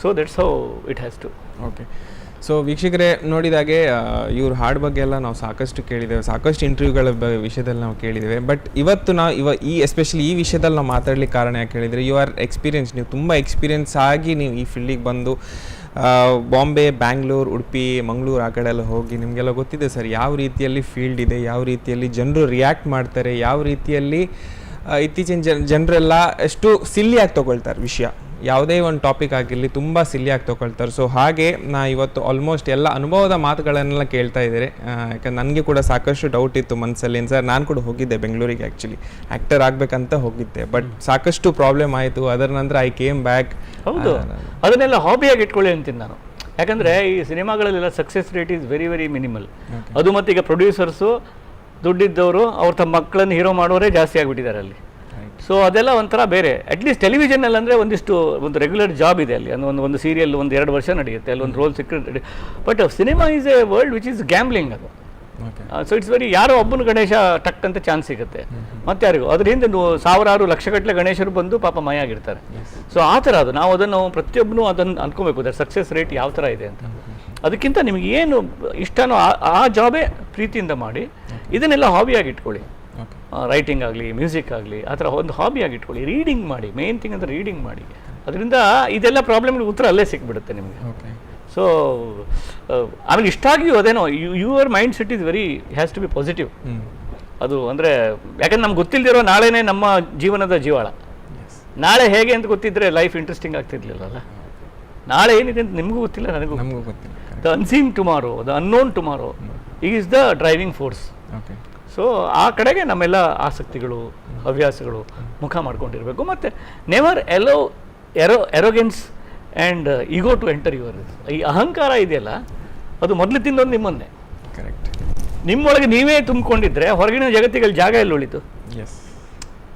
So that's how it has to. Okay. So ವೀಕ್ಷಕರೇ, ನೋಡಿದಾಗೆ ಇವ್ರ ಹಾಡು ಬಗ್ಗೆ ಎಲ್ಲ ನಾವು ಸಾಕಷ್ಟು ಕೇಳಿದ್ದೇವೆ, ಸಾಕಷ್ಟು ಇಂಟರ್ವ್ಯೂಗಳ ವಿಷಯದಲ್ಲಿ ನಾವು ಕೇಳಿದ್ದೇವೆ. ಬಟ್ ಇವತ್ತು ನಾವು ಎಸ್ಪೆಷಲಿ ಈ ವಿಷಯದಲ್ಲಿ ನಾವು ಮಾತಾಡ್ಲಿಕ್ಕೆ ಕಾರಣ ಯಾಕೆ ಹೇಳಿದರೆ, ಯು ಆರ್ ಎಕ್ಸ್ಪೀರಿಯನ್ಸ್, ನೀವು ತುಂಬ ಎಕ್ಸ್ಪೀರಿಯನ್ಸ್ ಆಗಿ ನೀವು ಈ ಫೀಲ್ಡಿಗೆ ಬಂದು ಬಾಂಬೆ, ಬ್ಯಾಂಗ್ಳೂರು, ಉಡುಪಿ, ಮಂಗಳೂರು ಆ ಕಡೆ ಎಲ್ಲ ಹೋಗಿ ನಿಮಗೆಲ್ಲ ಗೊತ್ತಿದೆ ಸರ್ ಯಾವ ರೀತಿಯಲ್ಲಿ ಫೀಲ್ಡ್ ಇದೆ, ಯಾವ ರೀತಿಯಲ್ಲಿ ಜನರು ರಿಯಾಕ್ಟ್ ಮಾಡ್ತಾರೆ, ಯಾವ ರೀತಿಯಲ್ಲಿ ಇತ್ತೀಚಿನ ಜನರೆಲ್ಲ ಎಷ್ಟು ಸಿಲ್ಲಿಯಾಗಿ ತೊಗೊಳ್ತಾರೆ ವಿಷಯ, ಯಾವುದೇ ಒಂದು ಟಾಪಿಕ್ ಆಗಿರಲಿ ತುಂಬ ಸಿಲ್ಲಿಯಾಗಿ ತೊಗೊಳ್ತಾರೆ. ಸೊ ಹಾಗೆ ನಾ ಇವತ್ತು ಆಲ್ಮೋಸ್ಟ್ ಎಲ್ಲ ಅನುಭವದ ಮಾತುಗಳನ್ನೆಲ್ಲ ಕೇಳ್ತಾ ಇದ್ದಾರೆ. ಯಾಕಂದ್ರೆ ನನಗೆ ಕೂಡ ಸಾಕಷ್ಟು ಡೌಟ್ ಇತ್ತು ಮನಸ್ಸಲ್ಲಿ. ಸರ್ ನಾನು ಕೂಡ ಹೋಗಿದ್ದೆ ಬೆಂಗಳೂರಿಗೆ, ಆ್ಯಕ್ಚುಲಿ ಆ್ಯಕ್ಟರ್ ಆಗಬೇಕಂತ ಹೋಗಿದ್ದೆ, ಬಟ್ ಸಾಕಷ್ಟು ಪ್ರಾಬ್ಲಮ್ ಆಯಿತು. ಅದರ ನಂತರ ಐ ಕೇಮ್ ಬ್ಯಾಕ್. ಹೌದು, ಅದನ್ನೆಲ್ಲ ಹಾಬಿಯಾಗಿ ಇಟ್ಕೊಳ್ಳಿ ಅಂತೀನಿ ನಾನು. ಯಾಕಂದರೆ ಈ ಸಿನಿಮಾಗಳಲ್ಲೆಲ್ಲ success rate is very very minimal. ಅದು ಮತ್ತು ಈಗ ಪ್ರೊಡ್ಯೂಸರ್ಸು ದುಡ್ಡಿದ್ದವರು ಅವ್ರು ತಮ್ಮ ಮಕ್ಕಳನ್ನು ಹೀರೋ ಮಾಡೋರೇ ಜಾಸ್ತಿ ಆಗಿಬಿಟ್ಟಿದ್ದಾರೆ ಅಲ್ಲಿ. ಸೊ ಅದೆಲ್ಲ ಒಂಥರ ಬೇರೆ. ಅಟ್ಲೀಸ್ಟ್ ಟೆಲಿವಿಷನಲ್ಲಿ ಅಂದರೆ ಒಂದು ರೆಗ್ಯುಲರ್ ಜಾಬ್ ಇದೆ ಅಲ್ಲಿ. ಒಂದು ಸೀರಿಯಲ್ 1-2 ವರ್ಷ ನಡೆಯುತ್ತೆ, ಅಲ್ಲಿ ಒಂದು ರೋಲ್ ಸಿಕ್ಕರೆ. But cinema is A world which is gambling ಅದು. ಸೊ ಇಟ್ಸ್ ವೆರಿ, ಯಾರೋ ಒಬ್ಬನು ಗಣೇಶ ಟಕ್ ಅಂತ ಚಾನ್ಸ್ ಸಿಗುತ್ತೆ, ಮತ್ತೆ ಯಾರಿಗೂ ಅದ್ರ ಹಿಂದೆ ಸಾವಿರಾರು ಲಕ್ಷಗಟ್ಟಲೆ ಗಣೇಶರು ಬಂದು ಪಾಪ ಮಯ ಆಗಿರ್ತಾರೆ. ಸೊ ಆ ಥರ ಅದು ನಾವು ಅದನ್ನು ಪ್ರತಿಯೊಬ್ಬನು ಅದನ್ನು ಅನ್ಕೋಬೇಕು, ಅದರ ಸಕ್ಸಸ್ ರೇಟ್ ಯಾವ ಥರ ಇದೆ ಅಂತ. ಅದಕ್ಕಿಂತ ನಿಮಗೆ ಏನು ಇಷ್ಟನೋ ಆ ಜಾಬೇ ಪ್ರೀತಿಯಿಂದ ಮಾಡಿ, ಇದನ್ನೆಲ್ಲ ಹಾಬಿಯಾಗಿ ಇಟ್ಕೊಳ್ಳಿ. ರೈಟಿಂಗ್ ಆಗಲಿ, ಮ್ಯೂಸಿಕ್ ಆಗಲಿ, ಆ ಥರ ಒಂದು ಹಾಬಿಯಾಗಿ ಇಟ್ಕೊಳ್ಳಿ. ರೀಡಿಂಗ್ ಮಾಡಿ, ಮೇನ್ ಥಿಂಗ್ ಅಂದರೆ ರೀಡಿಂಗ್ ಮಾಡಿ. ಅದರಿಂದ ಇದೆಲ್ಲ ಪ್ರಾಬ್ಲಮ್ಗೆ ಉತ್ತರ ಅಲ್ಲೇ ಸಿಕ್ಬಿಡುತ್ತೆ ನಿಮಗೆ. ಸೊ ಆಮೇಲೆ ಇಷ್ಟಾಗಿಯೂ ಅದೇನೋ your mindset is very has to be positive. ಅದು ಅಂದರೆ ಯಾಕಂದ್ರೆ ನಮ್ಗೆ ಗೊತ್ತಿಲ್ಲದಿರೋ ನಾಳೆನೇ ನಮ್ಮ ಜೀವನದ ಜೀವಾಳ. ನಾಳೆ ಹೇಗೆ ಅಂತ ಗೊತ್ತಿದ್ರೆ ಲೈಫ್ ಇಂಟ್ರೆಸ್ಟಿಂಗ್ ಆಗ್ತಿರ್ಲಿಲ್ಲಲ್ಲ. ನಾಳೆ ಏನಿದೆ ಅಂತ ನಿಮಗೂ ಗೊತ್ತಿಲ್ಲ, ನನಗೂ ಗೊತ್ತಿಲ್ಲ. The unseen tomorrow, the unknown tomorrow is the driving force. So ಆ ಕಡೆಗೆ ನಮ್ಮೆಲ್ಲ ಆಸಕ್ತಿಗಳು, ಹವ್ಯಾಸಗಳು ಮುಖ ಮಾಡ್ಕೊಂಡಿರಬೇಕು. ಮತ್ತು never arrogance and ego to enter your. ಈ ಅಹಂಕಾರ ಇದೆಯಲ್ಲ, ಅದು ಮೊದಲು ತಿನ್ನೋದು ನಿಮ್ಮನ್ನೇ. ಕರೆಕ್ಟ್. ನಿಮ್ಮೊಳಗೆ ನೀವೇ ತುಂಬಿಕೊಂಡಿದ್ರೆ ಹೊರಗಿನ ಜಗತ್ತಿಗೆ ಜಾಗ ಎಲ್ಲಿ ಉಳಿತು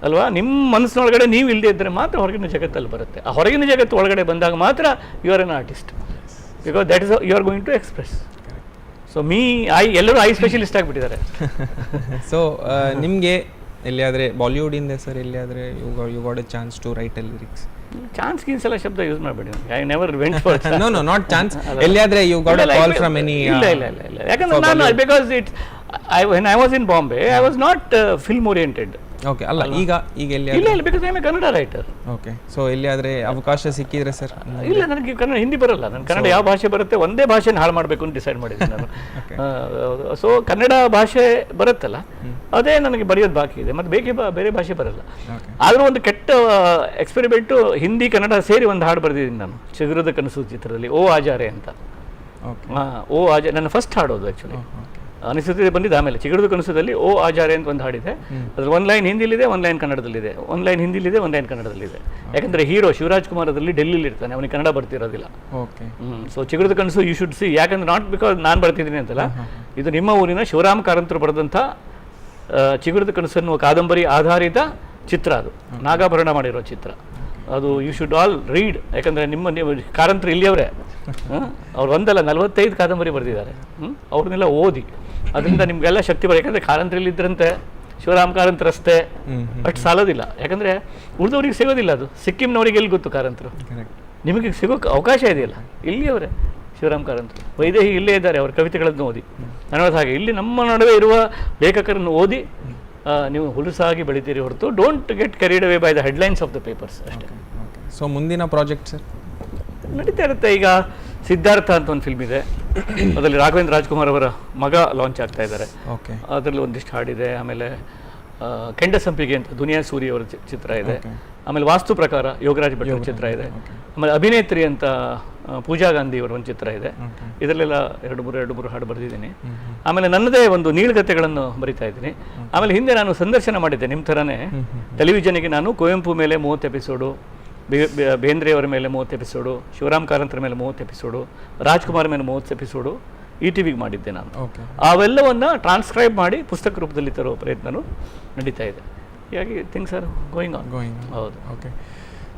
ಅಲ್ವಾ? ನಿಮ್ಮ ಮನಸ್ಸಿನೊಳಗಡೆ ನೀವು ಇಲ್ಲದೆ ಇದ್ದರೆ ಮಾತ್ರ ಹೊರಗಿನ ಜಗತ್ತಲ್ಲಿ ಬರುತ್ತೆ. ಆ ಹೊರಗಿನ ಜಗತ್ತು ಒಳಗಡೆ ಬಂದಾಗ ಮಾತ್ರ you are an artist, because that is you are going to express. So ಎಲ್ಲರೂ ಐ ಸ್ಪೆಷಲಿಸ್ಟ್ ಆಗಿಬಿಟ್ಟಿದ್ದಾರೆ. ಸೊ ನಿಮಗೆ ಎಲ್ಲಿಯಾದರೆ ಬಾಲಿವುಡಿಂದ ಸರ್ ಎಲ್ಲಿಯಾದರೆ you got a chance to write a lyrics? Chance ಗೀನ್ಸ್ ಎಲ್ಲ ಶಬ್ದ ಯೂಸ್ ಮಾಡಬೇಡಿ. I never went for. No not chance. ಎಲ್ಲಿಯಾದರೆ you got a call from any? ಇಲ್ಲ. ಯಾಕಂದ್ರೆ ನಾನು because when I was in Bombay, I was not film oriented. Okay. ಅಲ್ಲ ಈಗ ಎಲ್ಲಿ? ಇಲ್ಲ, because I am a Kannada writer. Okay. So ಎಲ್ಲಿಯಾದರೆ ಅವಕಾಶ ಸಿಕ್ಕಿದ್ರೆ ಸರ್? ಇಲ್ಲ, ನನಗೆ ಕನ್ನಡ, ಹಿಂದಿ ಬರಲ್ಲ. ನಾನು ಕನ್ನಡ ಯಾವ ಭಾಷೆ ಬರುತ್ತೆ ಒಂದೇ ಭಾಷೆನ ಹಾಳು ಮಾಡಬೇಕು ಅಂತ ಡಿಸೈಡ್ ಮಾಡಿದ್ದೀನಿ ನಾನು. ಸೊ ಕನ್ನಡ ಭಾಷೆ ಬರುತ್ತಲ್ಲ, ಅದೇ ನನಗೆ ಬರೆಯೋದು ಬಾಕಿ ಇದೆ. ಮತ್ತು ಬೇರೆ ಭಾಷೆ ಬರಲ್ಲ. ಆದರೂ ಒಂದು ಕೆಟ್ಟ ಎಕ್ಸ್ಪೆರಿಮೆಂಟು, ಹಿಂದಿ ಕನ್ನಡ ಸೇರಿ ಒಂದು ಹಾಡು ಬರೆದಿದ್ದೀನಿ ನಾನು ಚಿಗುರದ ಕನಸು ಚಿತ್ರದಲ್ಲಿ, ಓ ಆಜಾರೆ ಅಂತ. ಓ ಆಜಾರೆ ನನ್ನ ಫಸ್ಟ್ ಹಾಡೋದು ಆ್ಯಕ್ಚುಲಿ. ಅನಿಸುತ್ತಿದೆ ಬಂದಿದ್ದು ಆಮೇಲೆ ಚಿಗುರದ ಕನಸದಲ್ಲಿ ಓ ಆಜಾರೆ ಅಂತ ಒಂದು ಹಾಡಿದೆ. ಅದ್ರ ಒಂದು ಲೈನ್ ಹಿಂದಿಲಿದೆ, ಒಂದು ಲೈನ್ ಕನ್ನಡದಲ್ಲಿದೆ, ಒಂದು ಲೈನ್ ಹಿಂದಿಲಿದೆ, ಒಂದು ಲೈನ್ ಕನ್ನಡದಲ್ಲಿದೆ. ಯಾಕಂದರೆ ಹೀರೋ ಶಿವರಾಜ್ ಕುಮಾರ್ ಅದರಲ್ಲಿ ಡೆಲ್ಲಿಲಿ ಇರ್ತಾನೆ, ಅವನಿಗೆ ಕನ್ನಡ ಬರ್ತಿರೋದಿಲ್ಲ. ಸೊ ಚಿಗುರದ ಕನಸು ಯು ಶುಡ್ ಸಿ. ಯಾಕಂದ್ರೆ ನಾಟ್ ಬಿಕಾಸ್ ನಾನು ಬರ್ತಿದ್ದೀನಿ ಅಂತಲ್ಲ, ಇದು ನಿಮ್ಮ ಊರಿನ ಶಿವರಾಮ್ ಕಾರಂತರು ಬರೆದಂಥ ಚಿಗುರದ ಕನಸು ಅನ್ನುವ ಕಾದಂಬರಿ ಆಧಾರಿತ ಚಿತ್ರ. ಅದು ನಾಗಾಭರಣ ಮಾಡಿರೋ ಚಿತ್ರ. ಅದು ಯು ಶುಡ್ ಆಲ್ ರೀಡ್. ಯಾಕಂದರೆ ನೀವು ಕಾರಂತರು ಇಲ್ಲಿಯವರೇ, ಅವ್ರು 45 ಕಾದಂಬರಿ ಬರೆದಿದ್ದಾರೆ. ಅವ್ರನ್ನೆಲ್ಲ ಓದಿ, ಅದರಿಂದ ನಿಮಗೆಲ್ಲ ಶಕ್ತಿ ಬರ. ಯಾಕಂದರೆ ಕಾರಂತರಲ್ಲಿದ್ದರಂತೆ ಶಿವರಾಮ್ ಕಾರಂತ ರಸ್ತೆ ಅಷ್ಟು ಸಾಲೋದಿಲ್ಲ. ಯಾಕಂದರೆ ಉಳಿದವ್ರಿಗೆ ಸಿಗೋದಿಲ್ಲ. ಅದು ಸಿಕ್ಕಿಂನವರಿಗೆ ಎಲ್ಲಿ ಗೊತ್ತು ಕಾರಂತರು? ನಿಮಗೆ ಸಿಗೋಕ್ಕೆ ಅವಕಾಶ ಇದೆಯಲ್ಲ. ಇಲ್ಲಿಯವರೇ ಶಿವರಾಮ್ ಕಾರಂತರು, ವೈದೇಹಿ ಇಲ್ಲೇ ಇದ್ದಾರೆ, ಅವ್ರ ಕವಿತೆಗಳನ್ನು ಓದಿ. ಅನ್ನೋದು ಹಾಗೆ ಇಲ್ಲಿ ನಮ್ಮ ನಡುವೆ ಇರುವ ಲೇಖಕರನ್ನು ಓದಿ ನೀವು ಹುಲಸಾಗಿ ಬೆಳಿತೀರಿ ಹೊರತು don't get carried away by the headlines of the papers ಅಷ್ಟೇ. ಸೊ ಮುಂದಿನ ಪ್ರಾಜೆಕ್ಟ್ ಸರ್ ನಡೀತಾ ಇರುತ್ತೆ. ಈಗ ಸಿದ್ಧಾರ್ಥ ಅಂತ ಒಂದು ಫಿಲ್ಮ್ ಇದೆ, ಅದರಲ್ಲಿ ರಾಘವೇಂದ್ರ ರಾಜ್ಕುಮಾರ್ ಅವರ ಮಗ ಲಾಂಚ್ ಆಗ್ತಾ ಇದ್ದಾರೆ. ಅದರಲ್ಲಿ ಒಂದಿಷ್ಟು ಹಾಡಿದೆ. ಆಮೇಲೆ ಕೆಂಡ ಸಂಪಿಗೆ ಅಂತ ದುನಿಯಾ ಸೂರಿ ಅವರ ಚಿತ್ರ ಇದೆ. ಆಮೇಲೆ ವಾಸ್ತು ಪ್ರಕಾರ ಯೋಗರಾಜ್ ಭಟ್ ಅವರ ಚಿತ್ರ ಇದೆ. ಆಮೇಲೆ ಅಭಿನೇತ್ರಿ ಅಂತ ಪೂಜಾ ಗಾಂಧಿ ಅವರ ಒಂದು ಚಿತ್ರ ಇದೆ. ಇದರಲ್ಲೆಲ್ಲ ಎರಡು ಮೂರು ಹಾಡು ಬರೆದಿದ್ದೀನಿ. ಆಮೇಲೆ ನನ್ನದೇ ಒಂದು ನೀಳ್ಗತೆಗಳನ್ನು ಬರಿತಾ ಇದ್ದೀನಿ. ಆಮೇಲೆ ಹಿಂದೆ ನಾನು ಸಂದರ್ಶನ ಮಾಡಿದ್ದೆ ನಿಮ್ಮ ಥರನೇ ಟೆಲಿವಿಷನ್ಗೆ. ನಾನು ಕುವೆಂಪು ಮೇಲೆ 30 ಎಪಿಸೋಡು, ಬೇಂದ್ರೆಯವರ ಮೇಲೆ 30 ಎಪಿಸೋಡು, ಶಿವರಾಮ್ ಕಾರಂತರ ಮೇಲೆ 30 ಎಪಿಸೋಡು, ರಾಜ್ಕುಮಾರ್ ಮೇಲೆ 30 ಎಪಿಸೋಡು ETV ಮಾಡಿದ್ದೆ ನಾನು. ಅವೆಲ್ಲವನ್ನು ಟ್ರಾನ್ಸ್ಕ್ರೈಬ್ ಮಾಡಿ ಪುಸ್ತಕ ರೂಪದಲ್ಲಿ ತರೋ ಪ್ರಯತ್ನನೂ ನಡೀತಾ ಇದೆ. ಹೀಗಾಗಿ ಥಿಂಗ್ಸ್ ಆರ್ ಗೋಯಿಂಗ್ ಆನ್. ಹೌದು. ಓಕೆ.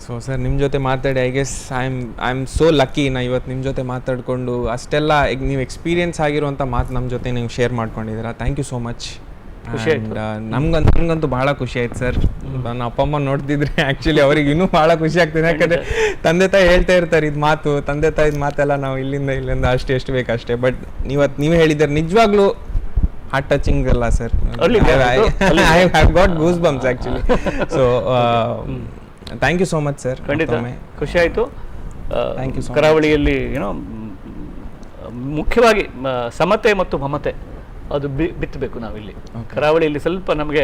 ಸೊ ಸರ್ ನಿಮ್ಮ ಜೊತೆ ಮಾತಾಡಿ I guess I am so lucky ನಾ ಇವತ್ತು ನಿಮ್ಮ ಜೊತೆ ಮಾತಾಡಿಕೊಂಡು ಅಷ್ಟೆಲ್ಲ ಈಗ ನೀವು ಎಕ್ಸ್ಪೀರಿಯನ್ಸ್ ಆಗಿರುವಂಥ ಮಾತು ನಮ್ಮ ಜೊತೆ ನೀವು ಶೇರ್ ಮಾಡ್ಕೊಂಡಿದ್ದೀರಾ. Thank you so much. ನಮ್ಗಂತೂ ಭಾಳ ಖುಷಿ ಆಯ್ತು ಸರ್. ನನ್ನ ಅಪ್ಪ ಅಮ್ಮ ನೋಡ್ತಿದ್ರೆ ಆ್ಯಕ್ಚುಲಿ ಅವ್ರಿಗೆ ಇನ್ನೂ ಭಾಳ ಖುಷಿ ಆಗ್ತಿದೆ. ಯಾಕಂದರೆ ತಂದೆ ತಾಯಿ ಹೇಳ್ತಾ ಇರ್ತಾರೆ ಇದು ಮಾತು, ತಂದೆ ತಾಯಿದ ಮಾತೆಲ್ಲ ನಾವು ಇಲ್ಲಿಂದ ಎಷ್ಟು ಬೇಕು ಅಷ್ಟೇ. ಬಟ್ ನೀವು ಹೇಳಿದ್ದಾರೆ ನಿಜವಾಗ್ಲೂ ಹಾರ್ಟ್ ಟಚಿಂಗ್ ಅಲ್ಲ sir. I have got goosebumps actually. So thank you so much sir. ಖಂಡಿತ ಖುಷಿ ಆಯಿತು. Thank you so much. ಕರಾವಳಿಯಲ್ಲಿ ಏನೋ ಮುಖ್ಯವಾಗಿ ಸಮತೆ ಮತ್ತು ಮಮತೆ ಅದು ಬಿತ್ತಬೇಕು ನಾವಿಲ್ಲಿ. ಕರಾವಳಿಯಲ್ಲಿ ಸ್ವಲ್ಪ ನಮಗೆ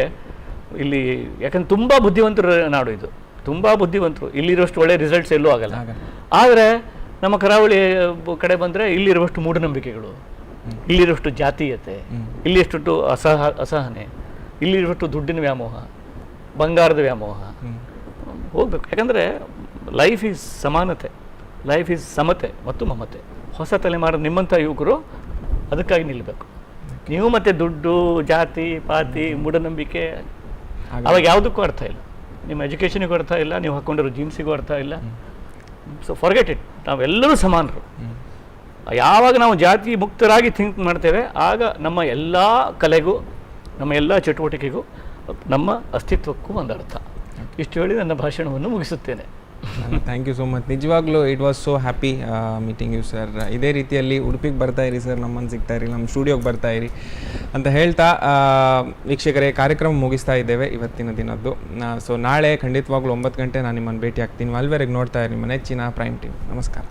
ಇಲ್ಲಿ ಯಾಕಂದ್ರೆ ತುಂಬ ಬುದ್ಧಿವಂತರ ನಾಡು ಇದು, ತುಂಬ ಬುದ್ಧಿವಂತರು. ಇಲ್ಲಿರುವಷ್ಟು ಒಳ್ಳೆ ರಿಸಲ್ಟ್ಸ್ ಎಲ್ಲೂ ಆಗಲ್ಲ. ಆದರೆ ನಮ್ಮ ಕರಾವಳಿ ಕಡೆ ಬಂದರೆ ಇಲ್ಲಿರುವಷ್ಟು ಮೂಢನಂಬಿಕೆಗಳು, ಇಲ್ಲಿರುವಷ್ಟು ಜಾತೀಯತೆ, ಇಲ್ಲಿಷ್ಟು ಅಸಹನೆ, ಇಲ್ಲಿರುವಷ್ಟು ದುಡ್ಡಿನ ವ್ಯಾಮೋಹ, ಬಂಗಾರದ ವ್ಯಾಮೋಹ ಹೋಗ್ಬೇಕು. ಯಾಕಂದರೆ ಲೈಫ್ ಈಸ್ ಸಮಾನತೆ, ಲೈಫ್ ಈಸ್ ಸಮತೆ ಮತ್ತು ಮಮತೆ. ಹೊಸ ತಲೆಮಾರು ನಿಮ್ಮಂಥ ಯುವಕರು ಅದಕ್ಕಾಗಿ ನಿಲ್ಲಬೇಕು. ನೀವು ಮತ್ತೆ ದುಡ್ಡು, ಜಾತಿ ಪಾತಿ, ಮೂಢನಂಬಿಕೆ ಅವಾಗ ಯಾವುದಕ್ಕೂ ಅರ್ಥ ಇಲ್ಲ. ನಿಮ್ಮ ಎಜುಕೇಷನಿಗೂ ಅರ್ಥ ಇಲ್ಲ, ನೀವು ಹಾಕ್ಕೊಂಡಿರೋ ಜೀನ್ಸಿಗೂ ಅರ್ಥ ಇಲ್ಲ. So forget it. ನಾವೆಲ್ಲರೂ ಸಮಾನರು. ಯಾವಾಗ ನಾವು ಜಾತಿ ಮುಕ್ತರಾಗಿ ಥಿಂಕ್ ಮಾಡ್ತೇವೆ ಆಗ ನಮ್ಮ ಎಲ್ಲ ಕಲೆಗೂ, ನಮ್ಮ ಎಲ್ಲ ಚಟುವಟಿಕೆಗೂ, ನಮ್ಮ ಅಸ್ತಿತ್ವಕ್ಕೂ ಒಂದು ಅರ್ಥ. ಇಷ್ಟು ಹೇಳಿ ನನ್ನ ಭಾಷಣವನ್ನು ಮುಗಿಸುತ್ತೇನೆ. Thank you so much. ನಿಜವಾಗ್ಲೂ it was so happy meeting you sir. ಇದೇ ರೀತಿಯಲ್ಲಿ ಉಡುಪಿಗೆ ಬರ್ತಾ ಇರಿ ಸರ್, ನಮ್ಮನ್ನು ಸಿಗ್ತಾ ಇರಿ, ನಮ್ಮ ಸ್ಟುಡಿಯೋಗೆ ಬರ್ತಾ ಇರಿ ಅಂತ ಹೇಳ್ತಾ ವೀಕ್ಷಕರೇ ಕಾರ್ಯಕ್ರಮ ಮುಗಿಸ್ತಾ ಇದ್ದೇವೆ ಇವತ್ತಿನ ದಿನದ್ದು. ಸೊ ನಾಳೆ ಖಂಡಿತವಾಗ್ಲೂ 9 ಗಂಟೆ ನಾನು ನಿಮ್ಮನ್ನು ಭೇಟಿ ಆಗ್ತೀನಿ. ಅಲ್ಲಿವರೆಗೆ ನೋಡ್ತಾ ಇರಿ ನಿಮ್ಮ ನೆಚ್ಚಿನ ಪ್ರೈಮ್ ಟೈಮ್. ನಮಸ್ಕಾರ.